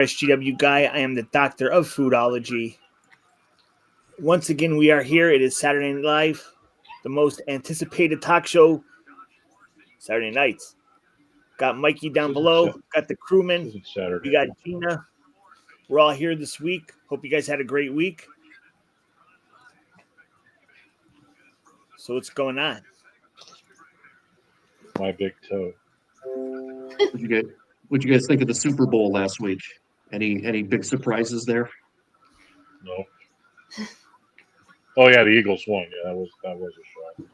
SGW Guy. I am the doctor of foodology. Once again, we are here. It is Saturday Night Live, the most anticipated talk show Saturday nights. Got Mikey down below. Got the crewman. We got Gina. We're all here this week. Hope you guys had a great week. So what's going on? My big toe. What'd you guys think of the Super Bowl last week? Any big surprises there? No. Oh yeah, the Eagles won. Yeah, that was a shock.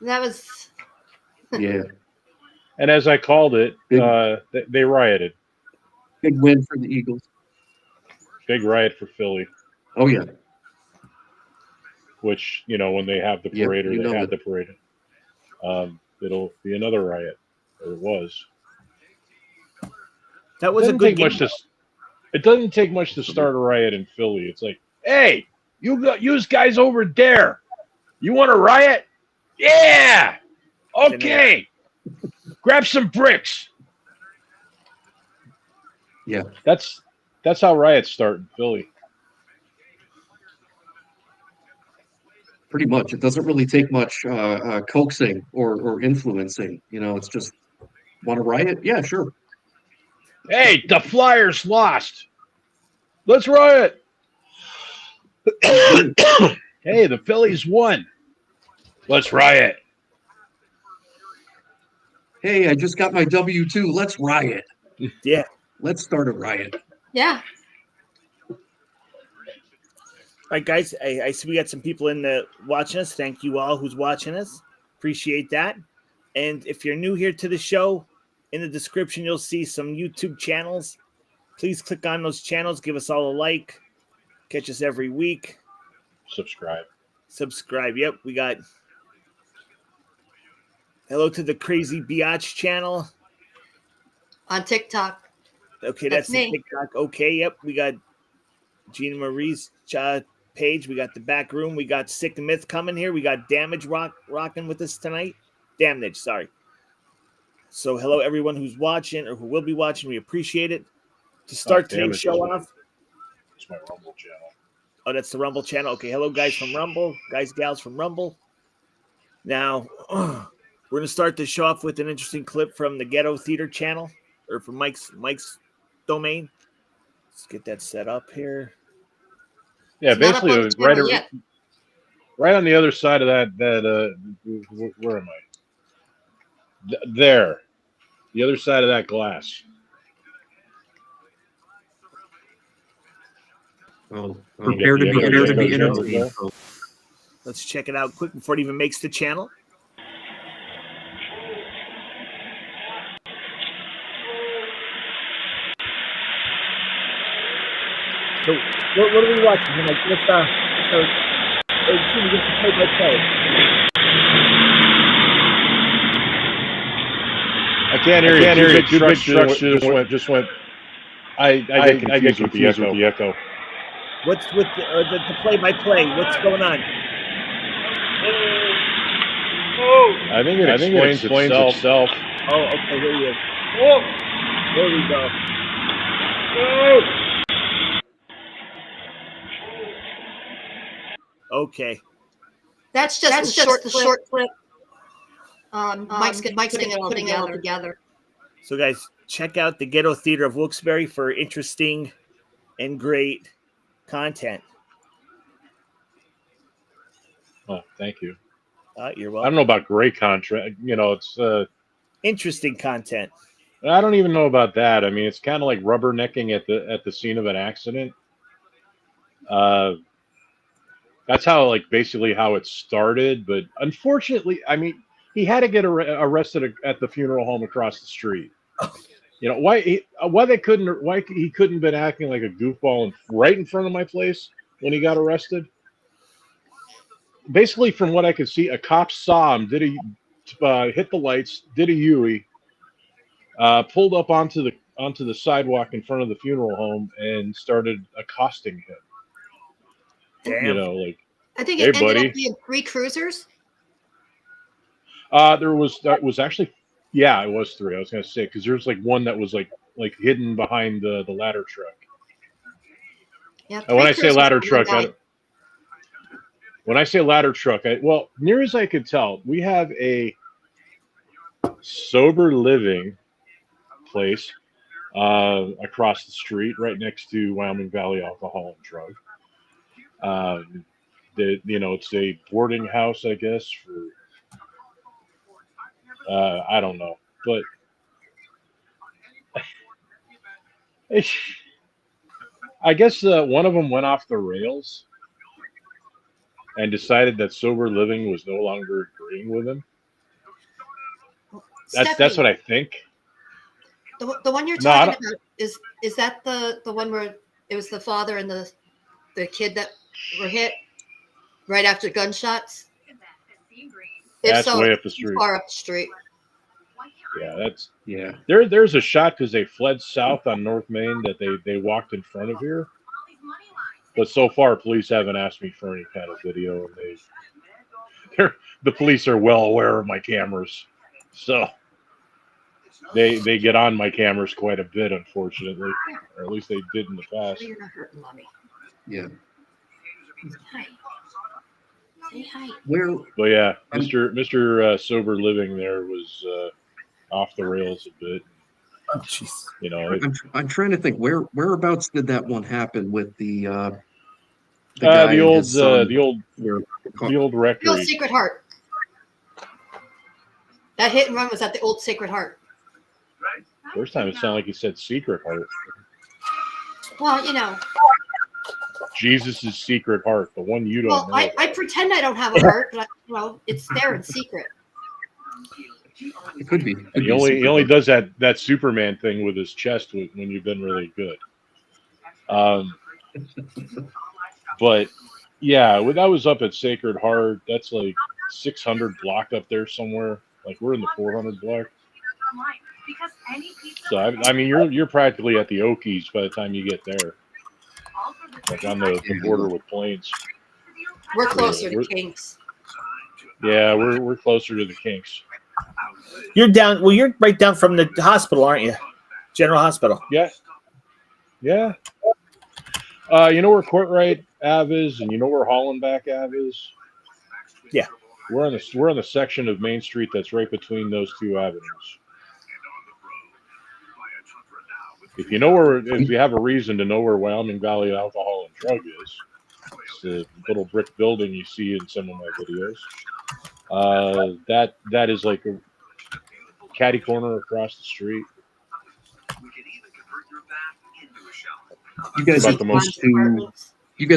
That was. Yeah. And as I called it, they rioted. Big win for the Eagles. Big riot for Philly. Oh yeah. Which, when they have the parade, or they had the parade, it'll be another riot. Or it was. That was a good game. It doesn't take much to start a riot in Philly. It's like, hey, you guys over there, you want to riot? Yeah. Okay. Grab some bricks. Yeah. That's how riots start in Philly. Pretty much. It doesn't really take much coaxing or influencing. It's just, want to riot? Yeah, sure. Hey, the Flyers lost. Let's riot. Hey, the Phillies won. Let's riot. Hey, I just got my W-2. Let's riot. Yeah. Let's start a riot. Yeah. All right, guys. I see we got some people watching us. Thank you all who's watching us. Appreciate that. And if you're new here to the show, in the description, you'll see some YouTube channels. Please click on those channels. Give us all a like. Catch us every week. Subscribe. Yep, we got hello to the Crazy Biatch channel. On TikTok. Okay, that's the TikTok. Okay, yep. We got Gina Marie's page. We got the back room. We got Sick Myth coming here. We got Damage rocking with us tonight. Damnage, sorry. So hello everyone who's watching or who will be watching. We appreciate it. To start today's show off. It's my Rumble channel. Oh, that's the Rumble channel. Okay, hello guys from Rumble. Guys, gals from Rumble. Now, we're going to start the show off with an interesting clip from the Ghetto Theater channel. Or from Mike's domain. Let's get that set up here. Yeah, basically right on the other side of that where am I? There. The other side of that glass. Prepare to be interviewed. Let's check it out quick before it even makes the channel. So, what are we watching? Let's give us a play-by-play. I can't hear you. Two big trucks just went. I get confused with the echo. What's with the play-by-play? What's going on? I think it explains itself. Oh, okay, here he is. There we go. Okay. That's just the short clip. Mike's putting it all together. So, guys, check out the Ghetto Theater of Wilkes-Barre for interesting and great content. Oh, thank you. You're welcome. I don't know about great content. It's interesting content. I don't even know about that. I mean, it's kind of like rubbernecking at the scene of an accident. That's basically how it started. But unfortunately, I mean, he had to get arrested at the funeral home across the street. Why he couldn't been acting like a goofball right in front of my place when he got arrested. Basically, from what I could see, a cop saw him, hit the lights, did a U-ey, pulled up onto the sidewalk in front of the funeral home and started accosting him. Damn. I think hey, it ended buddy. up being 3 cruisers. That was actually, yeah, it was 3. I was gonna say because there's one that was like hidden behind the ladder truck. Yeah. And when I say ladder One truck, guy. when I say ladder truck, well, near as I could tell, we have a sober living place across the street, right next to Wyoming Valley Alcohol and Drug. It's a boarding house, I guess. For I don't know, but I guess one of them went off the rails and decided that sober living was no longer agreeing with him. That's what I think. The one you're No, talking about is that the one where it was the father and the kid that were hit right after gunshots? That's way up the street. Far up the street. Yeah. There's a shot because they fled south on North Main that they walked in front of here. But so far, police haven't asked me for any kind of video, and the police are well aware of my cameras, so they get on my cameras quite a bit, unfortunately, or at least they did in the past. You're not hurting mommy. Yeah. Hi. Say hi. But yeah, Mr. Sober Living there was off the rails a bit. Oh, jeez. You know, I'm trying to think whereabouts did that one happen with the the old rectory. The old Sacred Heart. That hit and run was at the old Sacred Heart. First time it sounded like you said Secret Heart. Well, you know. Jesus' secret heart, the one you don't know. Well, I pretend I don't have a heart, but it's there in secret. It could be. He only does that Superman thing with his chest when you've been really good. But yeah, that was up at Sacred Heart. That's like 600 block up there somewhere. Like we're in the 400 block. So I mean, you're practically at the Okies by the time you get there. Like on the border with Plains. We're closer to Kinks. Yeah, we're closer to the Kinks. You're down. Well, you're right down from the hospital, aren't you? General Hospital. Yeah. Yeah. You know where Courtright Ave is, and you know where Hollenbach Ave is. Yeah. We're on the section of Main Street that's right between those two avenues. If you have a reason to know where Wyoming Valley Alcohol and Drug is, it's the little brick building you see in some of my videos. That is like a catty corner across the street. You guys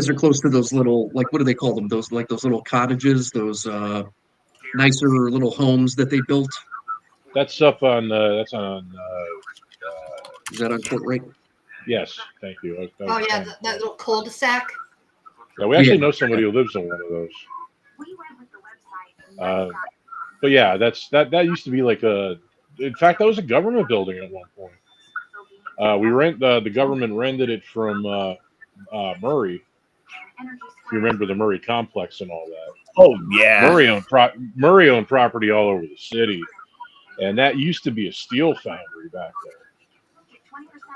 are close to those little, like, what do they call them? Those little cottages, those nicer little homes that they built. That's up on. Is that on Courtright? Yes, thank you. That little cul-de-sac. Yeah, we actually know somebody who lives in one of those. But yeah, that used to be like in fact, that was a government building at one point. The government rented it from Murray. If you remember the Murray complex and all that. Oh yeah. Murray owned property all over the city, and that used to be a steel foundry back there.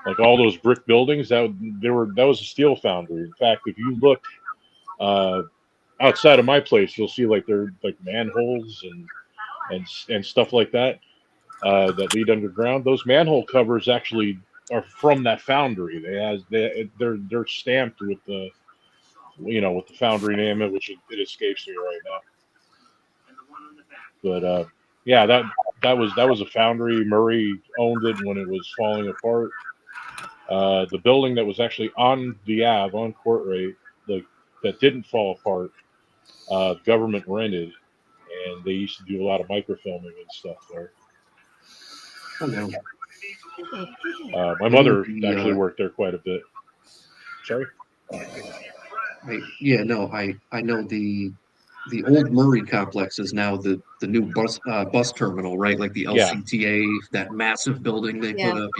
Like all those brick buildings, that was a steel foundry. In fact, if you look outside of my place, you'll see like there like manholes and stuff like that that lead underground. Those manhole covers actually are from that foundry. They're stamped with the with the foundry name, which it escapes me right now. But yeah, that was a foundry. Murray owned it when it was falling apart. The building that was actually on the Ave on Courtright, that didn't fall apart, government rented, and they used to do a lot of microfilming and stuff there. Oh, no. My mother actually worked there quite a bit. Sorry? I know the old Murray complex is now the new bus terminal, right? Like the LCTA, that massive building they put up.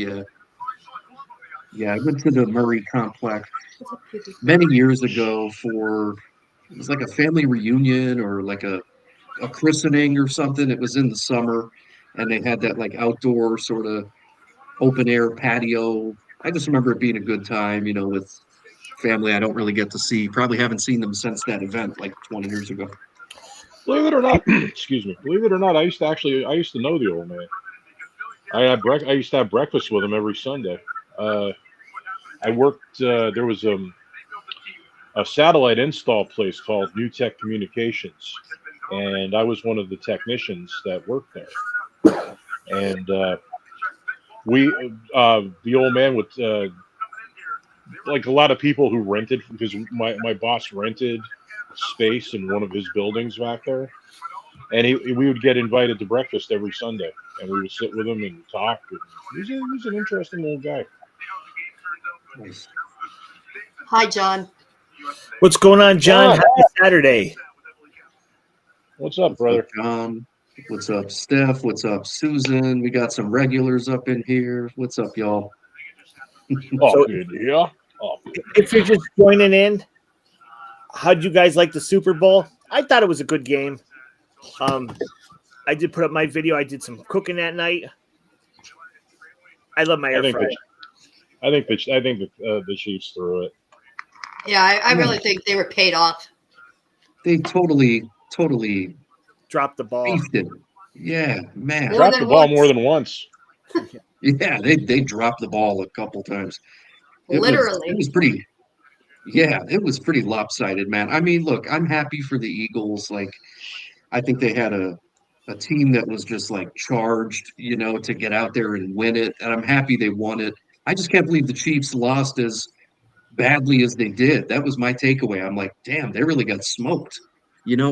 Yeah, I went to the Murray complex many years ago it was like a family reunion or like a christening or something. It was in the summer, and they had that like outdoor sort of open air patio. I just remember it being a good time, with family I don't really get to see. Probably haven't seen them since that event like 20 years ago. Believe it or not, excuse me. Believe it or not, I used to know the old man. I used to have breakfast with him every Sunday. I worked. There was a satellite install place called New Tech Communications, and I was one of the technicians that worked there. And the old man would, like a lot of people who rented, because my boss rented space in one of his buildings back there, and we would get invited to breakfast every Sunday, and we would sit with him and talk. And he was an interesting old guy. Nice. Hi, John. What's going on, John? Happy Saturday. What's up, brother? What's up, John? What's up, Steph? What's up, Susan? We got some regulars up in here. What's up, y'all? Oh, good. Yeah. Oh, if you're just joining in, how'd you guys like the Super Bowl? I thought it was a good game. I did put up my video. I did some cooking that night. I love my air fryer. I think the Chiefs threw it. Yeah, I really think they were paid off. They totally dropped the ball. beefed it. Yeah, man. Dropped the ball more than once. Yeah, they dropped the ball a couple times. Literally. It was pretty. Yeah, it was pretty lopsided, man. I mean, look, I'm happy for the Eagles. Like, I think they had a team that was just like charged, to get out there and win it. And I'm happy they won it. I just can't believe the Chiefs lost as badly as they did. That was my takeaway. I'm like, damn, they really got smoked. Yeah,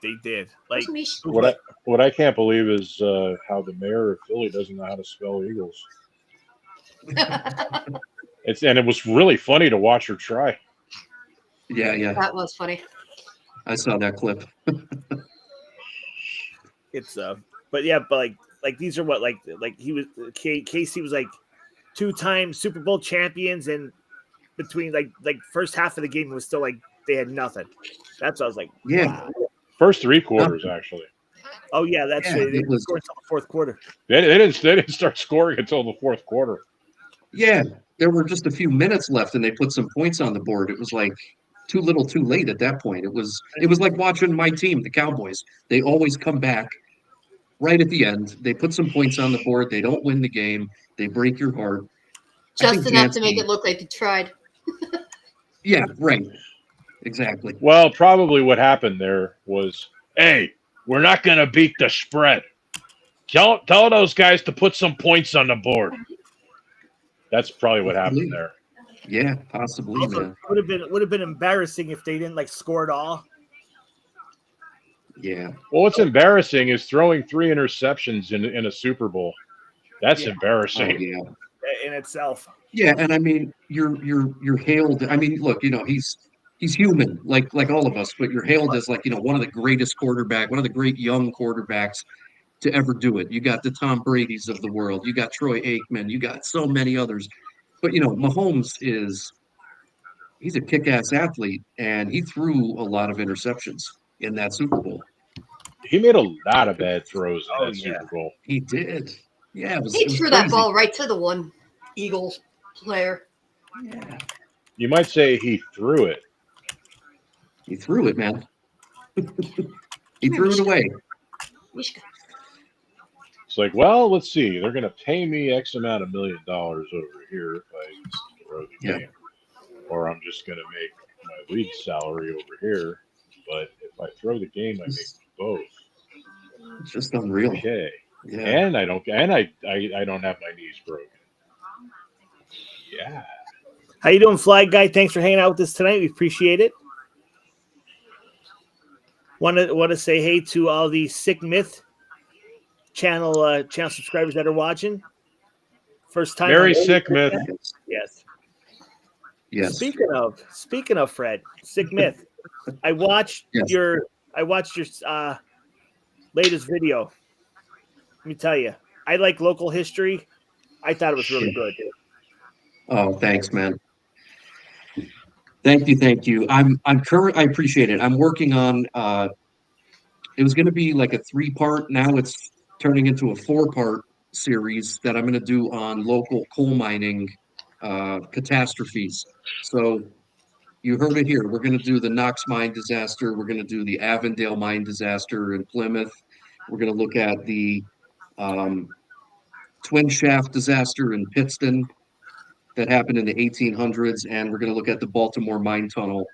they did. Like what I can't believe is how the mayor of Philly doesn't know how to spell Eagles. And it was really funny to watch her try. Yeah. That was funny. I saw that clip. It's but like these are what like he was Casey was like 2-time Super Bowl champions, and between like first half of the game it was still like they had nothing. That's what I was like. Yeah. Wow. First 3 quarters actually. Oh yeah, that's Yeah, it. They didn't score until the fourth quarter. They didn't start scoring until the fourth quarter. Yeah, there were just a few minutes left, and they put some points on the board. It was like too little, too late at that point. It was like watching my team, the Cowboys. They always come back right at the end. They put some points on the board. They don't win the game. They break your heart. Just enough to make it look like they tried. Yeah, right. Exactly. Well, probably what happened there was, hey, we're not going to beat the spread. Tell those guys to put some points on the board. That's probably what happened there. Yeah, possibly. Also, would have been embarrassing if they didn't score at all. Yeah. Well, what's embarrassing is throwing 3 interceptions in a Super Bowl. That's embarrassing. Oh, yeah. In itself. Yeah, and I mean, you're hailed. I mean, look, he's human, like all of us, but you're hailed as one of the greatest quarterback, one of the great young quarterbacks to ever do it. You got the Tom Brady's of the world. You got Troy Aikman. You got so many others. But Mahomes he's a kick-ass athlete, and he threw a lot of interceptions in that Super Bowl. He made a lot of bad throws in that Super Bowl. He did. Yeah, he threw that ball right to the one Eagles player. Yeah. You might say he threw it. He threw it, man. He threw it away. It's like, well, let's see. They're going to pay me X amount of $1 million over here if I throw the game. Or I'm just going to make my league salary over here. But if I throw the game, I make both. It's just unreal. Okay. Yeah. And I don't have my knees broken. Yeah. How you doing, Flag Guy? Thanks for hanging out with us tonight. We appreciate it. Want to say hey to all the Sick Myth channel subscribers that are watching. First time. Very Sick Myth. Yes. Yes. Speaking of Fred, Sick Myth. I watched your latest video. Let me tell you, I like local history. I thought it was really good. Oh, thanks, man. Thank you. I appreciate it. I'm working on. It was going to be like a 3-part. Now it's turning into a 4-part series that I'm going to do on local coal mining catastrophes. So you heard it here. We're going to do the Knox mine disaster. We're going to do the Avondale mine disaster in Plymouth. We're going to look at the twin shaft disaster in Pittston that happened in the 1800s, and we're going to look at the Baltimore mine tunnel.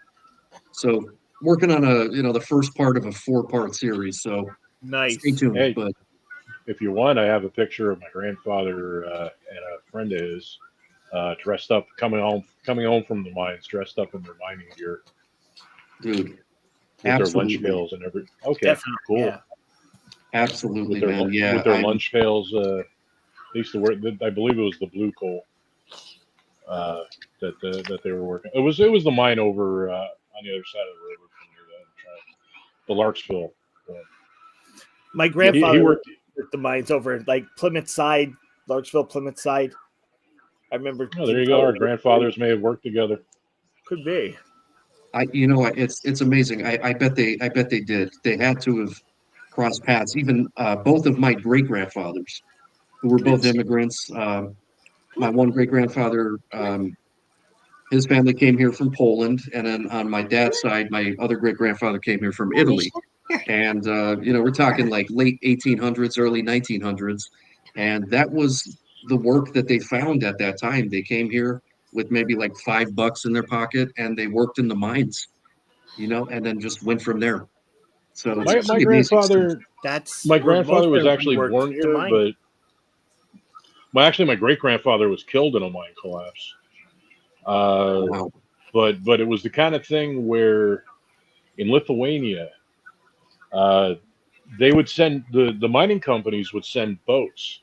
So working on the first part of a 4-part series. So Nice. stay tuned. Hey. But If you want, I have a picture of my grandfather and a friend of his dressed up, coming home from the mines, dressed up in their mining gear, dude, with their lunch absolutely. pails and everything. Okay, Definitely, cool. yeah. Absolutely, With their, man. Yeah, with their lunch pails, they used to work. I believe it was the blue coal that they were working. It was the mine over on the other side of the river from the Larksville. My grandfather he worked. worked the mines over like Plymouth side, Larksville, Plymouth side. I remember. Oh, there you go. Our grandfathers may have worked together. Could be. it's amazing. I bet they did. They had to have crossed paths. Even both of my great grandfathers, who were both immigrants. My one great grandfather, his family came here from Poland, and then on my dad's side, my other great grandfather came here from Italy. And we're talking like late 1800s, early 1900s, and that was the work that they found at that time. They came here with maybe like $5 in their pocket, and they worked in the mines, and then just went from there. So it's My pretty amazing grandfather, stuff. That's my where grandfather most was of actually them worked, born the here, mine. but my great grandfather was killed in a mine collapse. Wow. But it was the kind of thing where in Lithuania, they would send the mining companies would send boats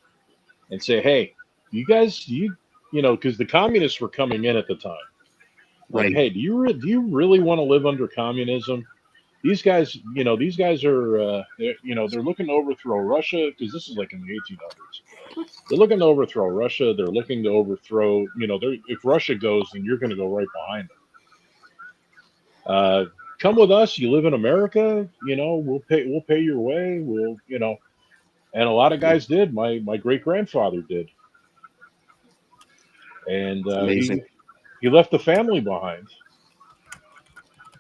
and say, "Hey, you guys, because the communists were coming in at the time. Like, Right. hey, do you really want to live under communism? These guys are, they're looking to overthrow Russia, because this is like in the 1800s. They're looking to overthrow Russia. They're looking to overthrow, if Russia goes, then you're going to go right behind them. Come with us. You live in America. We'll pay your way. And a lot of guys did. My great grandfather did, and Amazing. he left the family behind.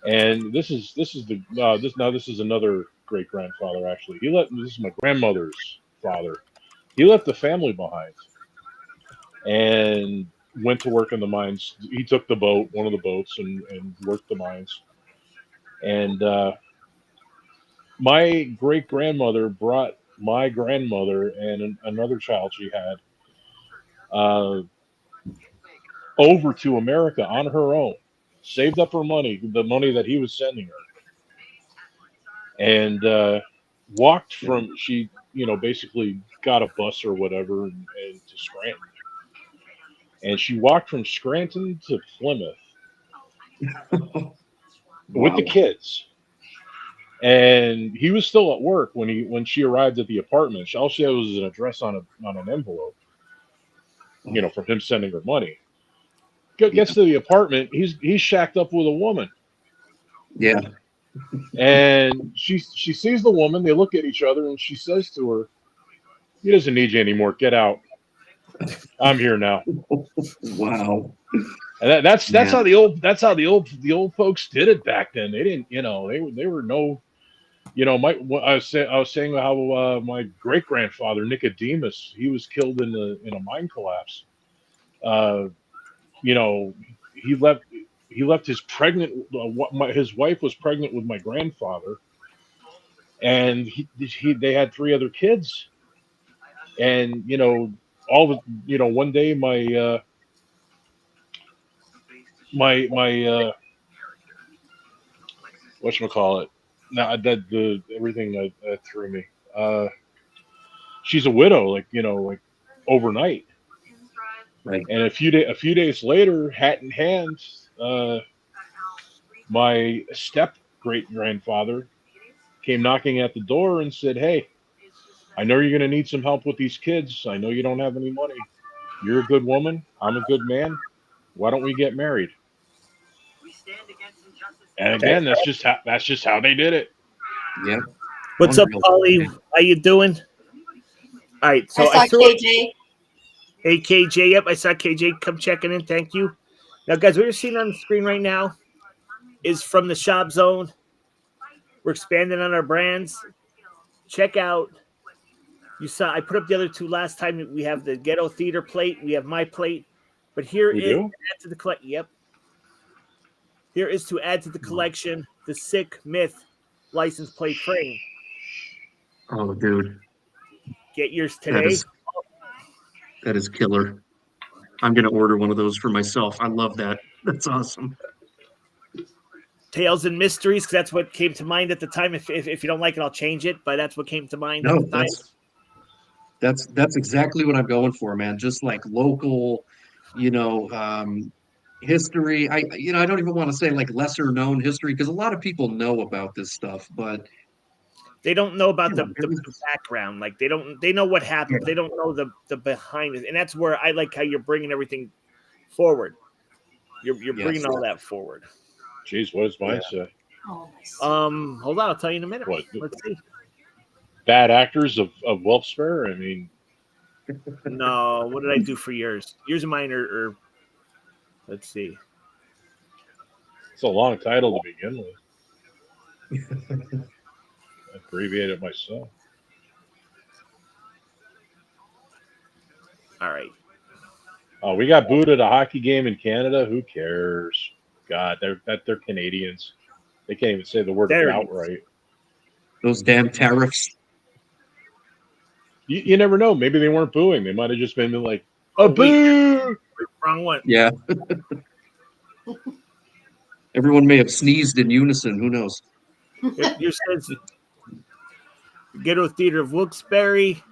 And this is another great grandfather, actually. This is my grandmother's father. He left the family behind and went to work in the mines. He took one of the boats, and worked the mines. And my great grandmother brought my grandmother and another child she had over to America on her own, saved up her money, the money that he was sending her, and walked from, she basically got a bus or whatever and to Scranton, and she walked from Scranton to Plymouth with the Wow. kids. And he was still at work when she arrived at the apartment. All she had was an address on an envelope, from him sending her money. Gets to the apartment, he's shacked up with a woman. Yeah. And she sees the woman. They look at each other, and she says to her, "He doesn't need you anymore. Get out. I'm here now." Wow. And that's how the old folks did it back then. They didn't, they were no, I was saying how my great grandfather Nicodemus, he was killed in a mine collapse. He left his pregnant. His wife was pregnant with my grandfather, and they had 3 other kids. And one day my whatchamacallit, now that everything that threw me. She's a widow, like overnight. Right. And a few days later, hat in hand, my step great grandfather came knocking at the door and said, "Hey, I know you're going to need some help with these kids. I know you don't have any money. You're a good woman. I'm a good man. Why don't we get married?" And again, that's just how they did it. Yeah. What's up, Unreal. Paulie? How you doing? All right, so I saw threw it. KJ. Hey, KJ. Yep, I saw KJ come checking in. Thank you. Now, guys, what you're seeing on the screen right now is from the Shop Zone. We're expanding on our brands. Check out. You saw I put up the other two last time. We have the Ghetto Theater plate. We have my plate. But here We is do? to add to the collection. Yep. Here is to add to the collection the Sick Myth license plate frame. Oh, dude, Get yours that today. is killer. I'm gonna order one of those for myself. I love that. That's awesome. Tales and Mysteries, because that's what came to mind at the time. If you don't like it, I'll change it. But that's what came to mind at No, the time. that's exactly what I'm going for, man. Just like local, history. I don't even want to say like lesser known history because a lot of people know about this stuff, but They don't know about yeah, the background. Like they know what happened, but they don't know the behind it. And that's where I like how you're bringing everything forward. You're bringing all that forward. Jeez, what does mine say? Oh, nice. Hold on, I'll tell you in a minute. What? Let's see. Bad actors of Wilkes-Barre? I mean, No, what did I do for yours? Yours and mine are let's see. it's a long title to begin with. I abbreviated it myself. All right. Oh, we got booed at a hockey game in Canada. Who cares? God, they're Canadians. They can't even say the word There it outright. those damn tariffs. You never know. Maybe they weren't booing. They might have just been like, Oh, boo! Wrong one. Yeah. Everyone may have sneezed in unison. Who knows? Yours says Ghetto Theater of Wilkes-Barre.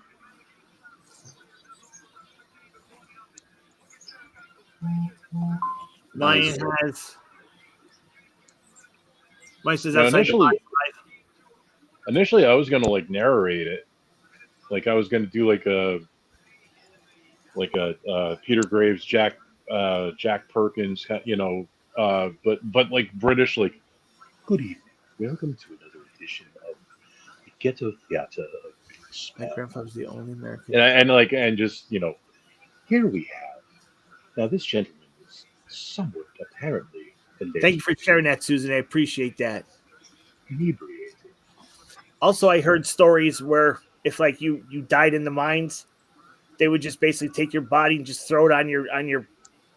Mine has. Mine says Now, outside initially, I was gonna like narrate it, like I was gonna do like a Peter Graves, Jack Perkins, but like British, like, good evening, welcome to another edition of the Ghetto Theater of my grandfather's the only American. and just here we have now this gentleman is somewhat apparently. Thank you for sharing that, Susan. I appreciate that. Inebriated. Also, I heard stories where if like you died in the mines, they would just basically take your body and just throw it on your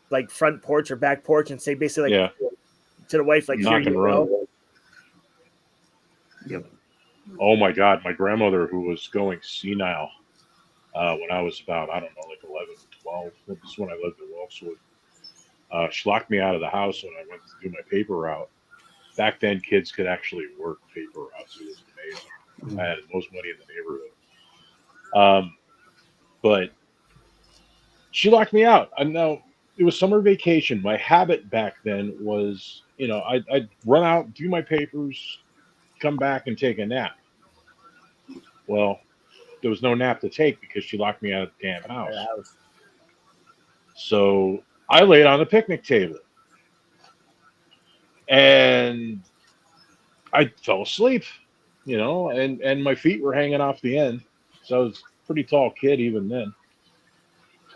like front porch or back porch and say basically like to the wife like knock here and you run. go. Yep. Oh my God, my grandmother, who was going senile when I was about, I don't know, like 11 or 12. This is when I lived in Wolfswood. She locked me out of the house when I went to do my paper route. Back then, kids could actually work paper routes. It was amazing. I had the most money in the neighborhood. But she locked me out. And now it was summer vacation. My habit back then was, I'd run out, do my papers, come back and take a nap. Well, there was no nap to take because she locked me out of the damn house. So I laid on the picnic table and I fell asleep, and my feet were hanging off the end. So I was a pretty tall kid even then.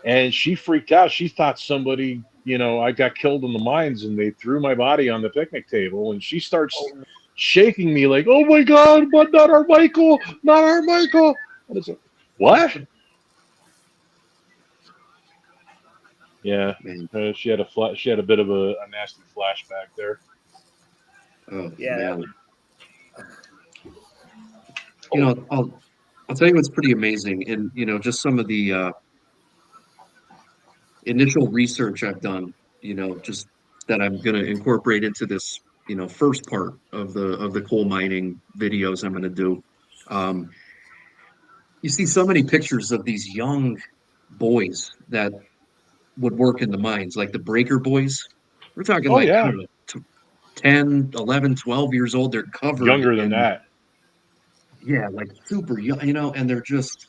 And she freaked out. She thought somebody, I got killed in the mines and they threw my body on the picnic table. And she starts shaking me like, oh my God, but not our Michael, not our Michael. And it's like, what? Yeah, she had a bit of a nasty flashback there. Oh, yeah. Man. I'll tell you what's pretty amazing, and just some of the initial research I've done, just that I'm going to incorporate into this, first part of the coal mining videos I'm going to do. You see so many pictures of these young boys that would work in the mines, like the breaker boys. We're talking I don't know, 10, 11, 12 years old. They're covered younger than that. Yeah, like super young, and they're just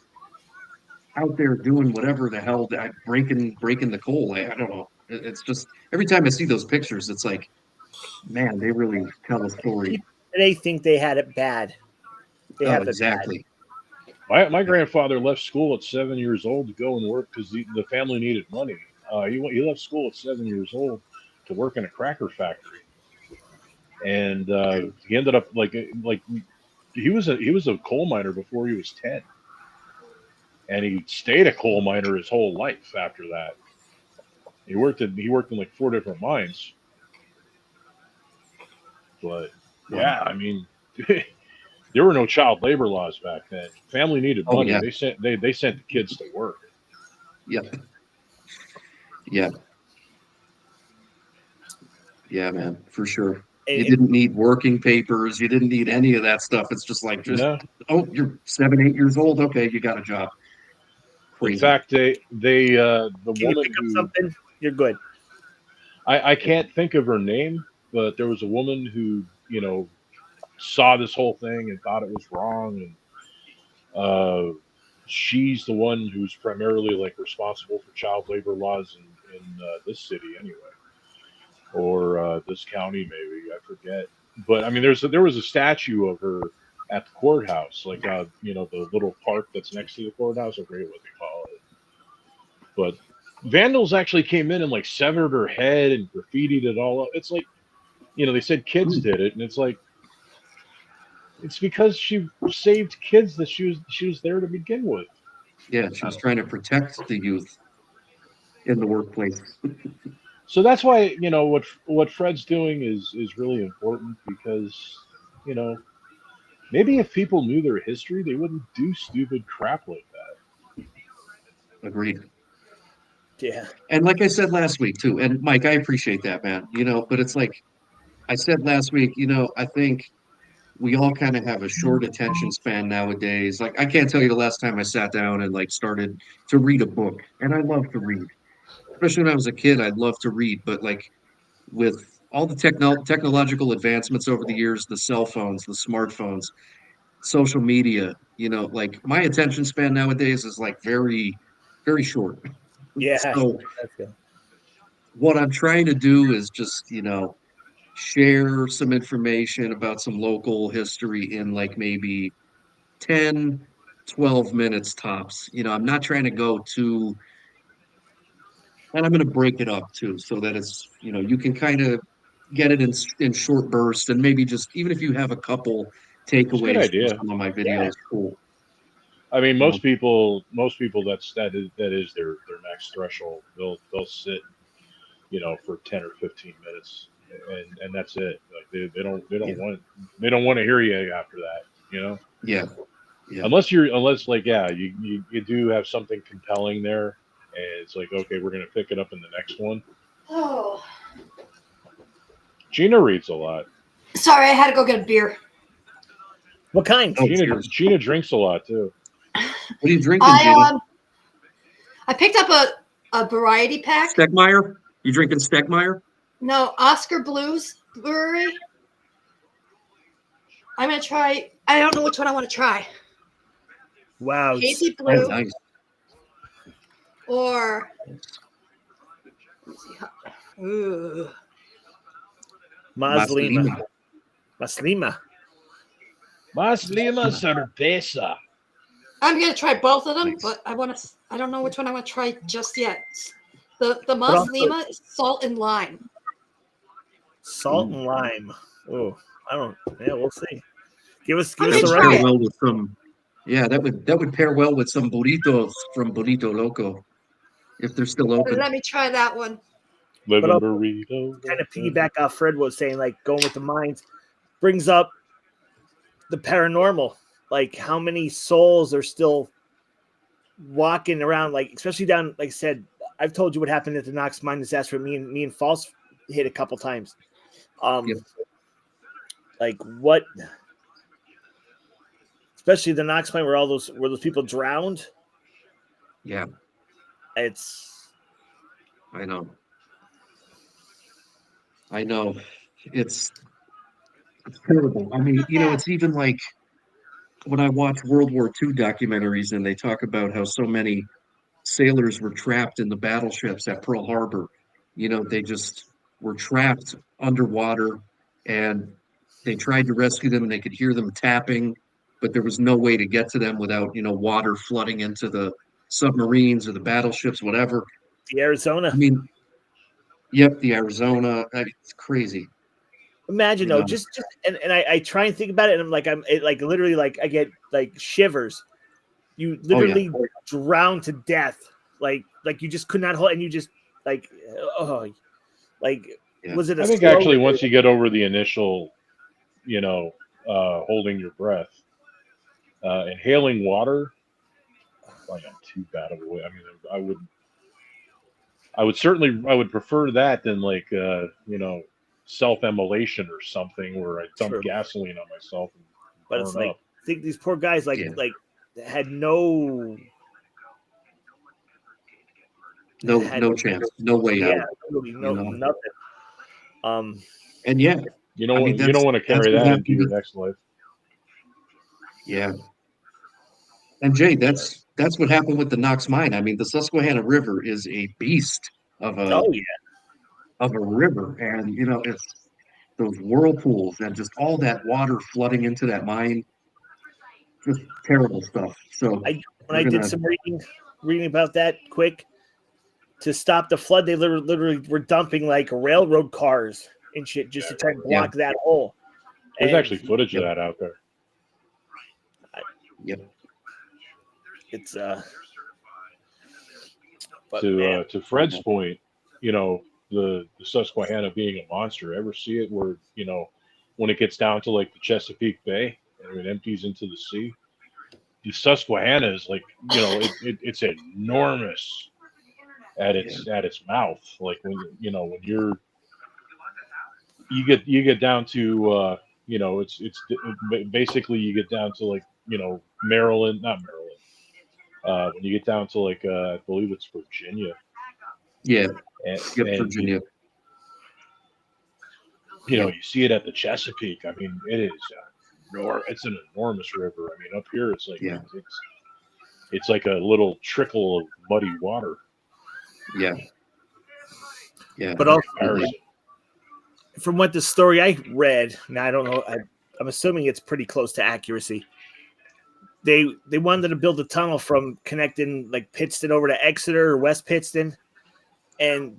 out there doing whatever the hell, breaking the coal. I don't know. It's just every time I see those pictures, it's like, man, they really tell a story. They think they had it bad. They have exactly. My grandfather left school at 7 years old to go and work because the family needed money. He left school at 7 years old to work in a cracker factory, and he ended up like he was a coal miner before he was 10, and he stayed a coal miner his whole life after that. He worked in like 4 different mines, but yeah, I mean. There were no child labor laws back then. Family needed money. Yeah. They sent the kids to work. Yep. Yeah. Yeah, man, for sure. You didn't need working papers. You didn't need any of that stuff. It's just like, No. oh, you're 7, 8 years old. Okay, you got a job. In Crazy. fact, the Can you woman pick up who something? You're good. I can't think of her name, but there was a woman who saw this whole thing and thought it was wrong, and she's the one who's primarily like responsible for child labor laws in this city anyway, or this county maybe, I forget. But I mean, there was a statue of her at the courthouse, like the little park that's next to the courthouse. I forget what they call it. But vandals actually came in and like severed her head and graffitied it all up. It's like, they said kids did it, and it's like, it's because she saved kids that she was there to begin with. Yeah, she was trying to protect the youth in the workplace. So that's why what Fred's doing is really important, because maybe if people knew their history, they wouldn't do stupid crap like that. Agreed. Yeah. And like I said last week too, and Mike, I appreciate that, man. But it's like I said last week, I think we all kind of have a short attention span nowadays. Like I can't tell you the last time I sat down and like started to read a book. And I love to read. Especially when I was a kid, I'd love to read, but like with all the technological advancements over the years, the cell phones, the smartphones, social media, like my attention span nowadays is like very, very short. Yeah. So That's good. what I'm trying to do is just, share some information about some local history in like maybe 10, 12 minutes tops. I'm not trying to go too, and I'm going to break it up too, so that it's, you can kind of get it in short bursts, and maybe just even if you have a couple It's a good takeaways from idea. some of my videos, Yeah. cool. I mean, most people that is their next threshold. They'll sit, for 10 or 15 minutes, and that's it. Like they don't want to hear you after that. Yeah. Yeah. Unless like, yeah, you do have something compelling there, and it's like, okay, we're gonna pick it up in the next one. Oh, Gina reads a lot. sorry, I had to go get a beer. What kind? Oh, Gina drinks a lot too. What are you drinking, Gina? I picked up a variety pack. Steckmeyer? You drinking Steckmeyer? No, Oscar Blues Brewery. I'm gonna try. I don't know which one I want to try. Wow. Hazy Oh, Blue nice. or ooh, Maslima. Maslima cerveza. I'm gonna try both of them, Nice. but I don't know which one I want to try just yet. The also- Maslima is salt and lime. Salt and lime. Oh, I don't. Yeah, we'll see. Give us I'm the gonna right. try Pair it. well with some. Yeah, that would pair well with some burritos from Burrito Loco, if they're still open. Let me try that one. Living But burrito. Kind of piggyback off Fred was saying, like going with the mines brings up the paranormal. Like how many souls are still walking around, like especially down, like I said, I've told you what happened at the Knox mine disaster. Me and False hit a couple times. Yep. Like what, especially the Knox mine where those people drowned. Yeah, It's I know. It's terrible. I mean, it's even like when I watch World War II documentaries and they talk about how so many sailors were trapped in the battleships at Pearl Harbor. They just were trapped underwater and they tried to rescue them and they could hear them tapping but there was no way to get to them without, water flooding into the submarines or the battleships, whatever. The Arizona. I mean, yep, the Arizona. It's crazy. Imagine though, just and I try and think about it, and I'm like, like literally like I get like shivers. You literally drown to death, like you just could not hold, and you just like was it? I think actually once you get over the initial, holding your breath, inhaling water, like not too bad of a way. I mean, I would prefer that than like self-immolation or something where I dump gasoline on myself and but burn it's like up. I think these poor guys like had no chance, no way out. Really nothing. And you don't want to carry that into your next life. Yeah. And Jay, that's what happened with the Knox mine. I mean, the Susquehanna River is a beast of a river, and it's those whirlpools and just all that water flooding into that mine, just terrible stuff. So when I did some reading about that quick, to stop the flood, they literally were dumping like railroad cars and shit just to try and block that hole. There's actually footage of that out there. Yep. It's to Fred's point, the Susquehanna being a monster. Ever see it where when it gets down to like the Chesapeake Bay and it empties into the sea, the Susquehanna is like it's enormous at its mouth. Like when when you get down to it's basically you get down to like Maryland, not Maryland. When you get down to like I believe it's Virginia. Yeah. And Virginia. You see it at the Chesapeake. I mean, it is it's an enormous river. I mean, up here it's like it's like a little trickle of muddy water. Yeah. But also, from what the story I read, now I don't know, I'm assuming it's pretty close to accuracy. They wanted to build a tunnel from connecting like Pittston over to Exeter or West Pittston, and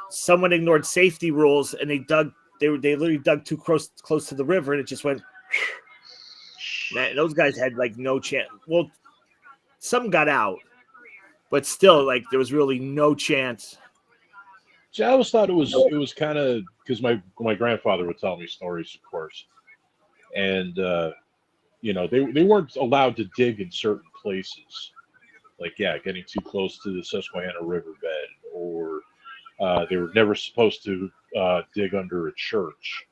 someone ignored safety rules, and they literally dug too close to the river, and it just went. Man, those guys had like no chance. Well, some got out, but still, like there was really no chance. See, I always thought it was kind of because my grandfather would tell me stories, of course, and they weren't allowed to dig in certain places, like getting too close to the Susquehanna riverbed, or they were never supposed to dig under a church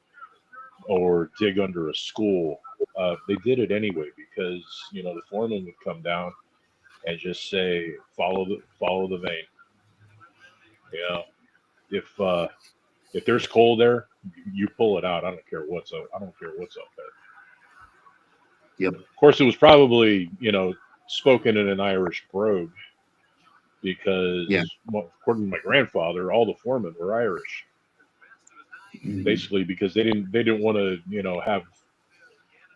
or dig under a school. They did it anyway because the foreman would come down and just say follow the vein. If there's coal there, you pull it out. I don't care what's up there. Yep. Of course, it was probably spoken in an Irish brogue because according to my grandfather, all the foremen were Irish. Mm-hmm. Basically, because they didn't want to have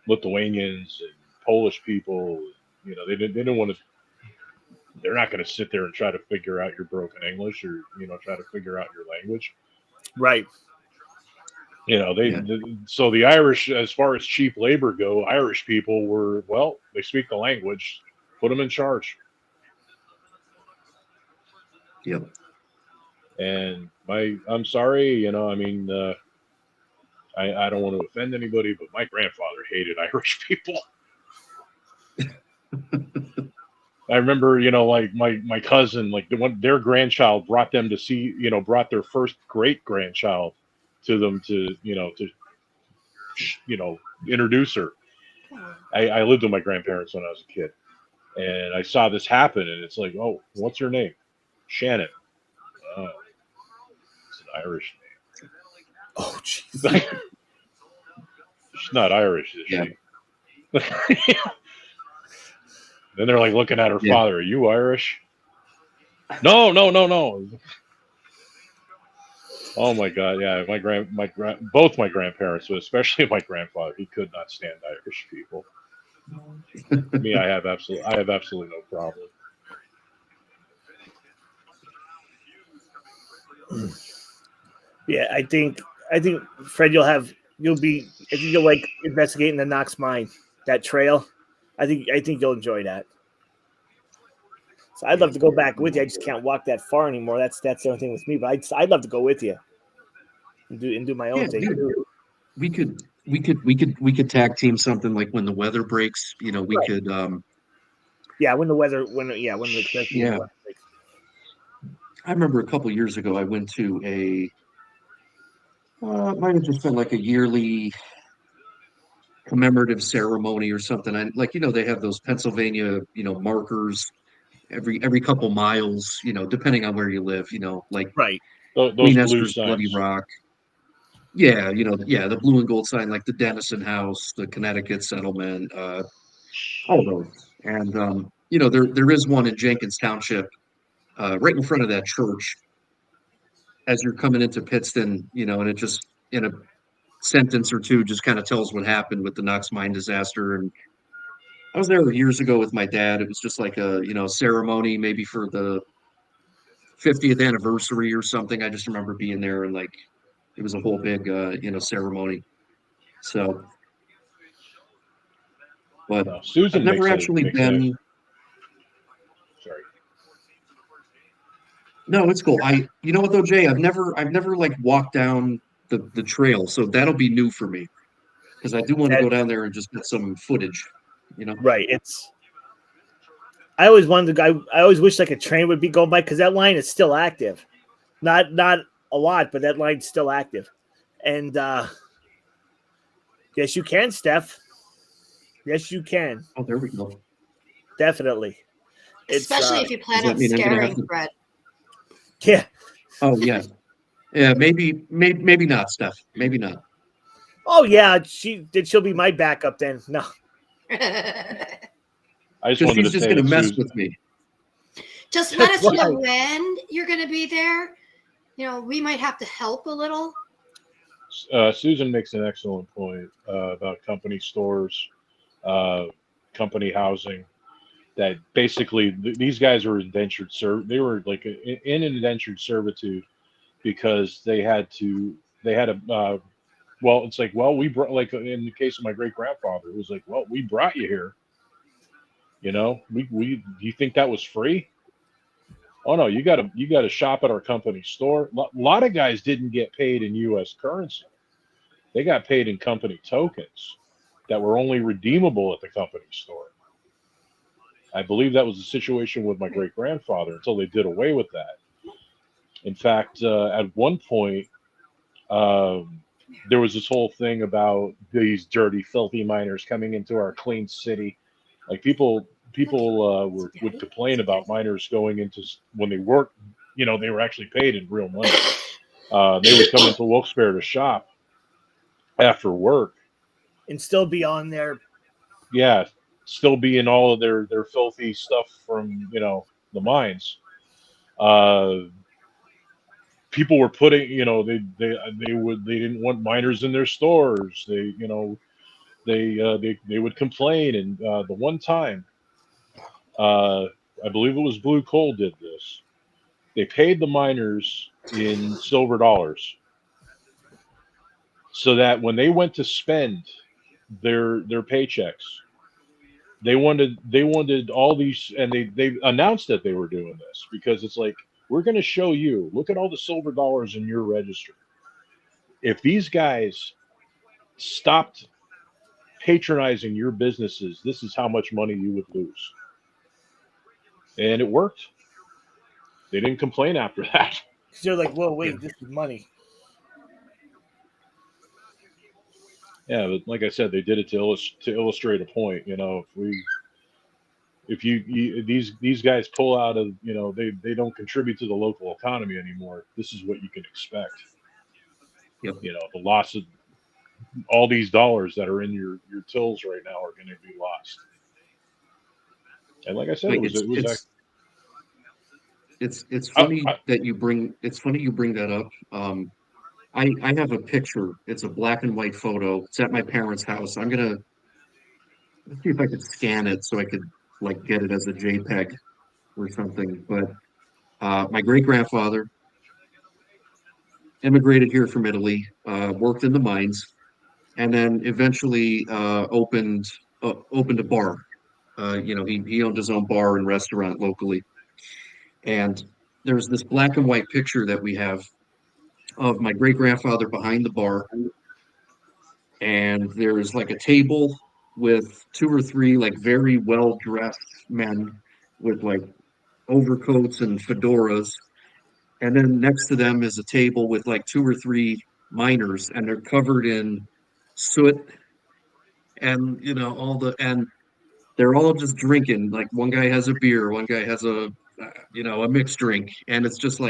Lithuanians and Polish people. They didn't want to. They're not going to sit there and try to figure out your broken English or try to figure out your language. Right. So the Irish, as far as cheap labor go, Irish people were, they speak the language, put them in charge. Yep. And I'm sorry, I don't want to offend anybody, but my grandfather hated Irish people. I remember, like my cousin, like their grandchild brought them to see, brought their first great grandchild to them to introduce her. I lived with my grandparents when I was a kid, and I saw this happen, and it's like, oh, what's her name? Shannon. Oh, it's an Irish name. Oh, jeez. She's not Irish, is she? Then they're like looking at her father. Are you Irish? No. Oh my God! Yeah, both my grandparents, but especially my grandfather, he could not stand Irish people. Me, I have absolutely no problem. Yeah, I think Fred, you'll be I think you'll like investigating the Knox mine, that trail. I think you'll enjoy that. So I'd love to go back with you. I just can't walk that far anymore. That's the only thing with me. But I'd love to go with you and do my own Yeah, thing dude, too. we could tag team something like when the weather breaks. We Right. could Yeah, when the weather when especially when the yeah. weather breaks. I remember a couple years ago I went to it might have just been like a yearly commemorative ceremony or something. I like they have those Pennsylvania markers every couple miles, depending on where you live, like Right. Those Queen blue Esther's Bloody signs. Rock. Yeah, yeah, the blue and gold sign, like the Denison House, the Connecticut settlement, all those. And there is one in Jenkins Township, right in front of that church as you're coming into Pittston, and it just in a sentence or two just kind of tells what happened with the Knox mine disaster. And I was there years ago with my dad. It was just like a ceremony, maybe for the 50th anniversary or something. I just remember being there and like it was a whole big ceremony. So, but No, I've Susan never actually makes an been. sorry. No, it's cool. You know what though, Jay? I've never like walked down the trail, so that'll be new for me because I do want to That go down there and just get some footage. You know. right. It's I always wanted to I always wish like a train would be going by because that line is still active. Not a lot, but that line's still active. And yes, you can, Steph. Yes, you can. Oh, there we go. Definitely. It's Especially if you Does plan that on mean I'm gonna have scaring to? Fred. yeah. Oh yeah, yeah. Maybe not, Steph. Maybe not. Oh yeah, she'll be my backup then. No. I just Because wanted she's to just say gonna that mess Susan, with me. Just let That's us know why. when you're going to be there. We might have to help a little. Susan makes an excellent point about company stores, uh, company housing. That basically these guys were indentured They were like in indentured servitude because they had a well, it's like, well, we brought, like in the case of my great grandfather, it was like, well, we brought you here. We you think that was free? Oh no, you gotta shop at our company store. A lot of guys didn't get paid in U.S. currency. They got paid in company tokens that were only redeemable at the company store. I believe that was the situation with my great grandfather until they did away with that. In fact, at one point, um, there was this whole thing about these dirty, filthy miners coming into our clean city. Like people would complain about miners going into when they worked. They were actually paid in real money. They would come into Wilkes-Barre to shop after work. And still be on there. Yeah, still being all of their filthy stuff from the mines. Uh, People were putting they didn't want miners in their stores. They would complain, and the one time uh, I believe it was Blue Coal did this. They paid the miners in silver dollars so that when they went to spend their paychecks, they wanted all these, and they announced that they were doing this because it's like, we're going to show you, look at all the silver dollars in your register. If these guys stopped patronizing your businesses, this is how much money you would lose. And it worked. They didn't complain after that. Because they're like, whoa, Yeah. wait, this is money. Yeah, but like I said, they did it to illustrate a point. If these guys pull out of, they don't contribute to the local economy anymore. This is what you can expect. Yep. The loss of all these dollars that are in your tills right now are going to be lost. And like I said, Like it was like, it's I, funny I, that you bring that up. I have a picture. It's a black and white photo. It's at my parents' house. Let's see if I could scan it so I could like get it as a JPEG or something. But my great grandfather immigrated here from Italy, worked in the mines, and then eventually opened a bar. He owned his own bar and restaurant locally. And there's this black and white picture that we have of my great grandfather behind the bar, and there's like a table with two or three like very well dressed men with like overcoats and fedoras, and then next to them is a table with like two or three miners, and they're covered in soot and and they're all just drinking. Like one guy has a beer, one guy has a mixed drink, and it's just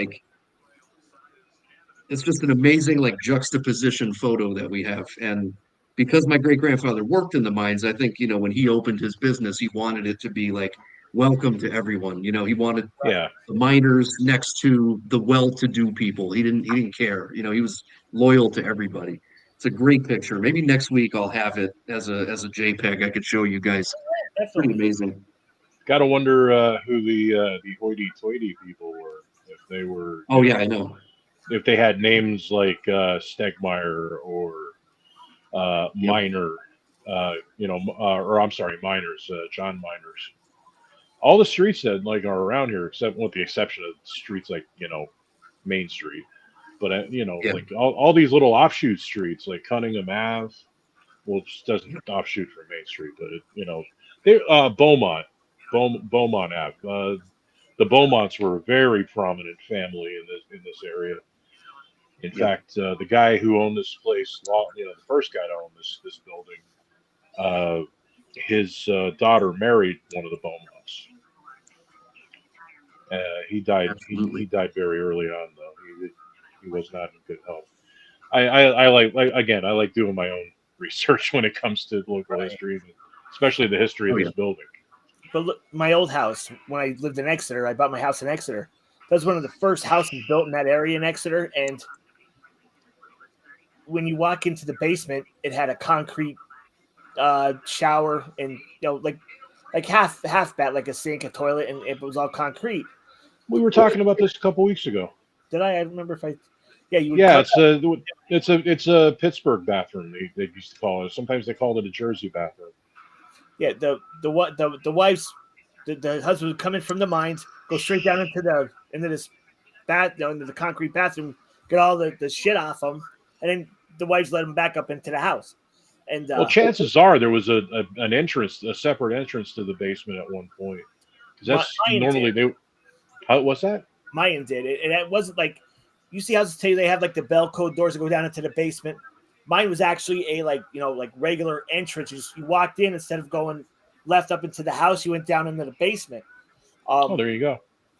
an amazing like juxtaposition photo that we have. And because my great grandfather worked in the mines, I think when he opened his business, he wanted it to be like welcome to everyone. He wanted Yeah. the miners next to the well-to-do people. He didn't care. He was loyal to everybody. It's a great picture. Maybe next week I'll have it as a JPEG I could show you guys. Pretty Definitely. amazing. Gotta wonder who the hoity-toity people were. If they were. Oh yeah, I know. If they had names like Stegmeyer or Yep. Miner, or I'm sorry, Miners, John Miners. All the streets that like are around here, except with the exception of streets like Main Street, but Yeah. like all these little offshoot streets like Cunningham Ave, well, it just doesn't offshoot from Main Street, but they Beaumont, Beaumont Ave. The Beaumonts were a very prominent family in this area. In Yeah. fact, the guy who owned this place, the first guy to own this building, his daughter married one of the Beaumonts. He died. He Absolutely. died very early on, though. He was not in good health. I like doing my own research when it comes to local history, especially the history of Oh, this yeah. building. But look, my old house, when I lived in Exeter, I bought my house in Exeter. That was one of the first houses built in that area in Exeter. And when you walk into the basement, it had a concrete shower and like half bat, like a sink, a toilet, and it was all concrete. We were talking about this a couple weeks ago. Did I? I remember if I. Yeah, you would. Yeah, it's a Pittsburgh bathroom. They used to call it. Sometimes they called it a Jersey bathroom. Yeah, the wives, the husband would come in from the mines, go straight down into this into the concrete bathroom, get all the shit off them, and then the wives let him back up into the house. And Well, chances are there was an entrance, a separate entrance to the basement at one point. Because that's normally did. What's that? Mayan did it, and it wasn't like you see houses today. They have like the bell code doors that go down into the basement. Mine was actually a like regular entrance. You walked in instead of going left up into the house, you went down into the basement. Oh, there you go.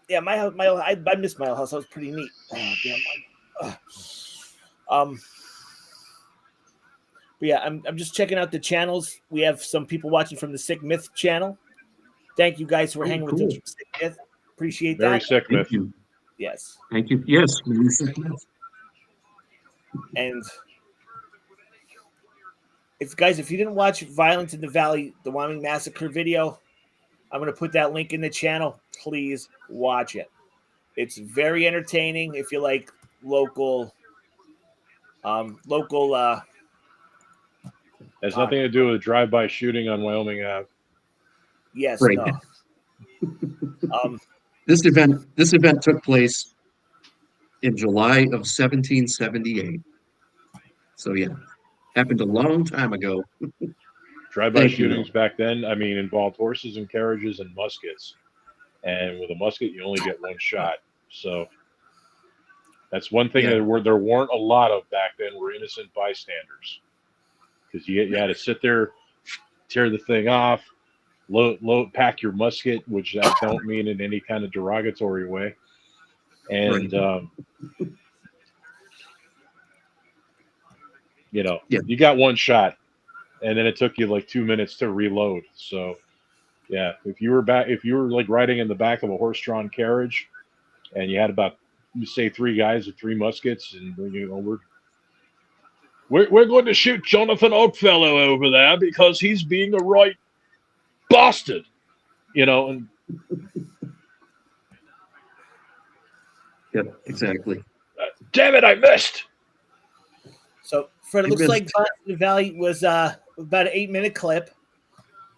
Yeah, my house, I missed my old house. That was pretty neat. Oh, damn. But yeah, I'm just checking out the channels. We have some people watching from the Sick Myth channel. Thank you guys for hanging with us from Sick Myth. Appreciate Very that. sick myth. Thank you. Yes. Thank you. Yes. And if you didn't watch Violence in the Valley, the Wyoming Massacre video, I'm going to put that link in the channel. Please watch it. It's very entertaining if you like local. Has nothing to do with a drive-by shooting on Wyoming Ave. Yes, right. No. This event took place in July of 1778. So yeah, happened a long time ago. Drive-by shootings back then, involved horses and carriages and muskets. And with a musket, you only get one shot. So that's one thing there weren't a lot of back then were innocent bystanders. Because you had to sit there, tear the thing off, pack your musket, which I don't mean in any kind of derogatory way. And, you got one shot. And then it took you like 2 minutes to reload. So, yeah, if you were like riding in the back of a horse-drawn carriage, and you had about, say, 3 guys with 3 muskets, and we're going to shoot Jonathan Oakfellow over there because he's being a right bastard, and Yep, exactly. damn it, I missed. So, Fred, it I looks like missed. Violence in the Valley was about an 8-minute clip.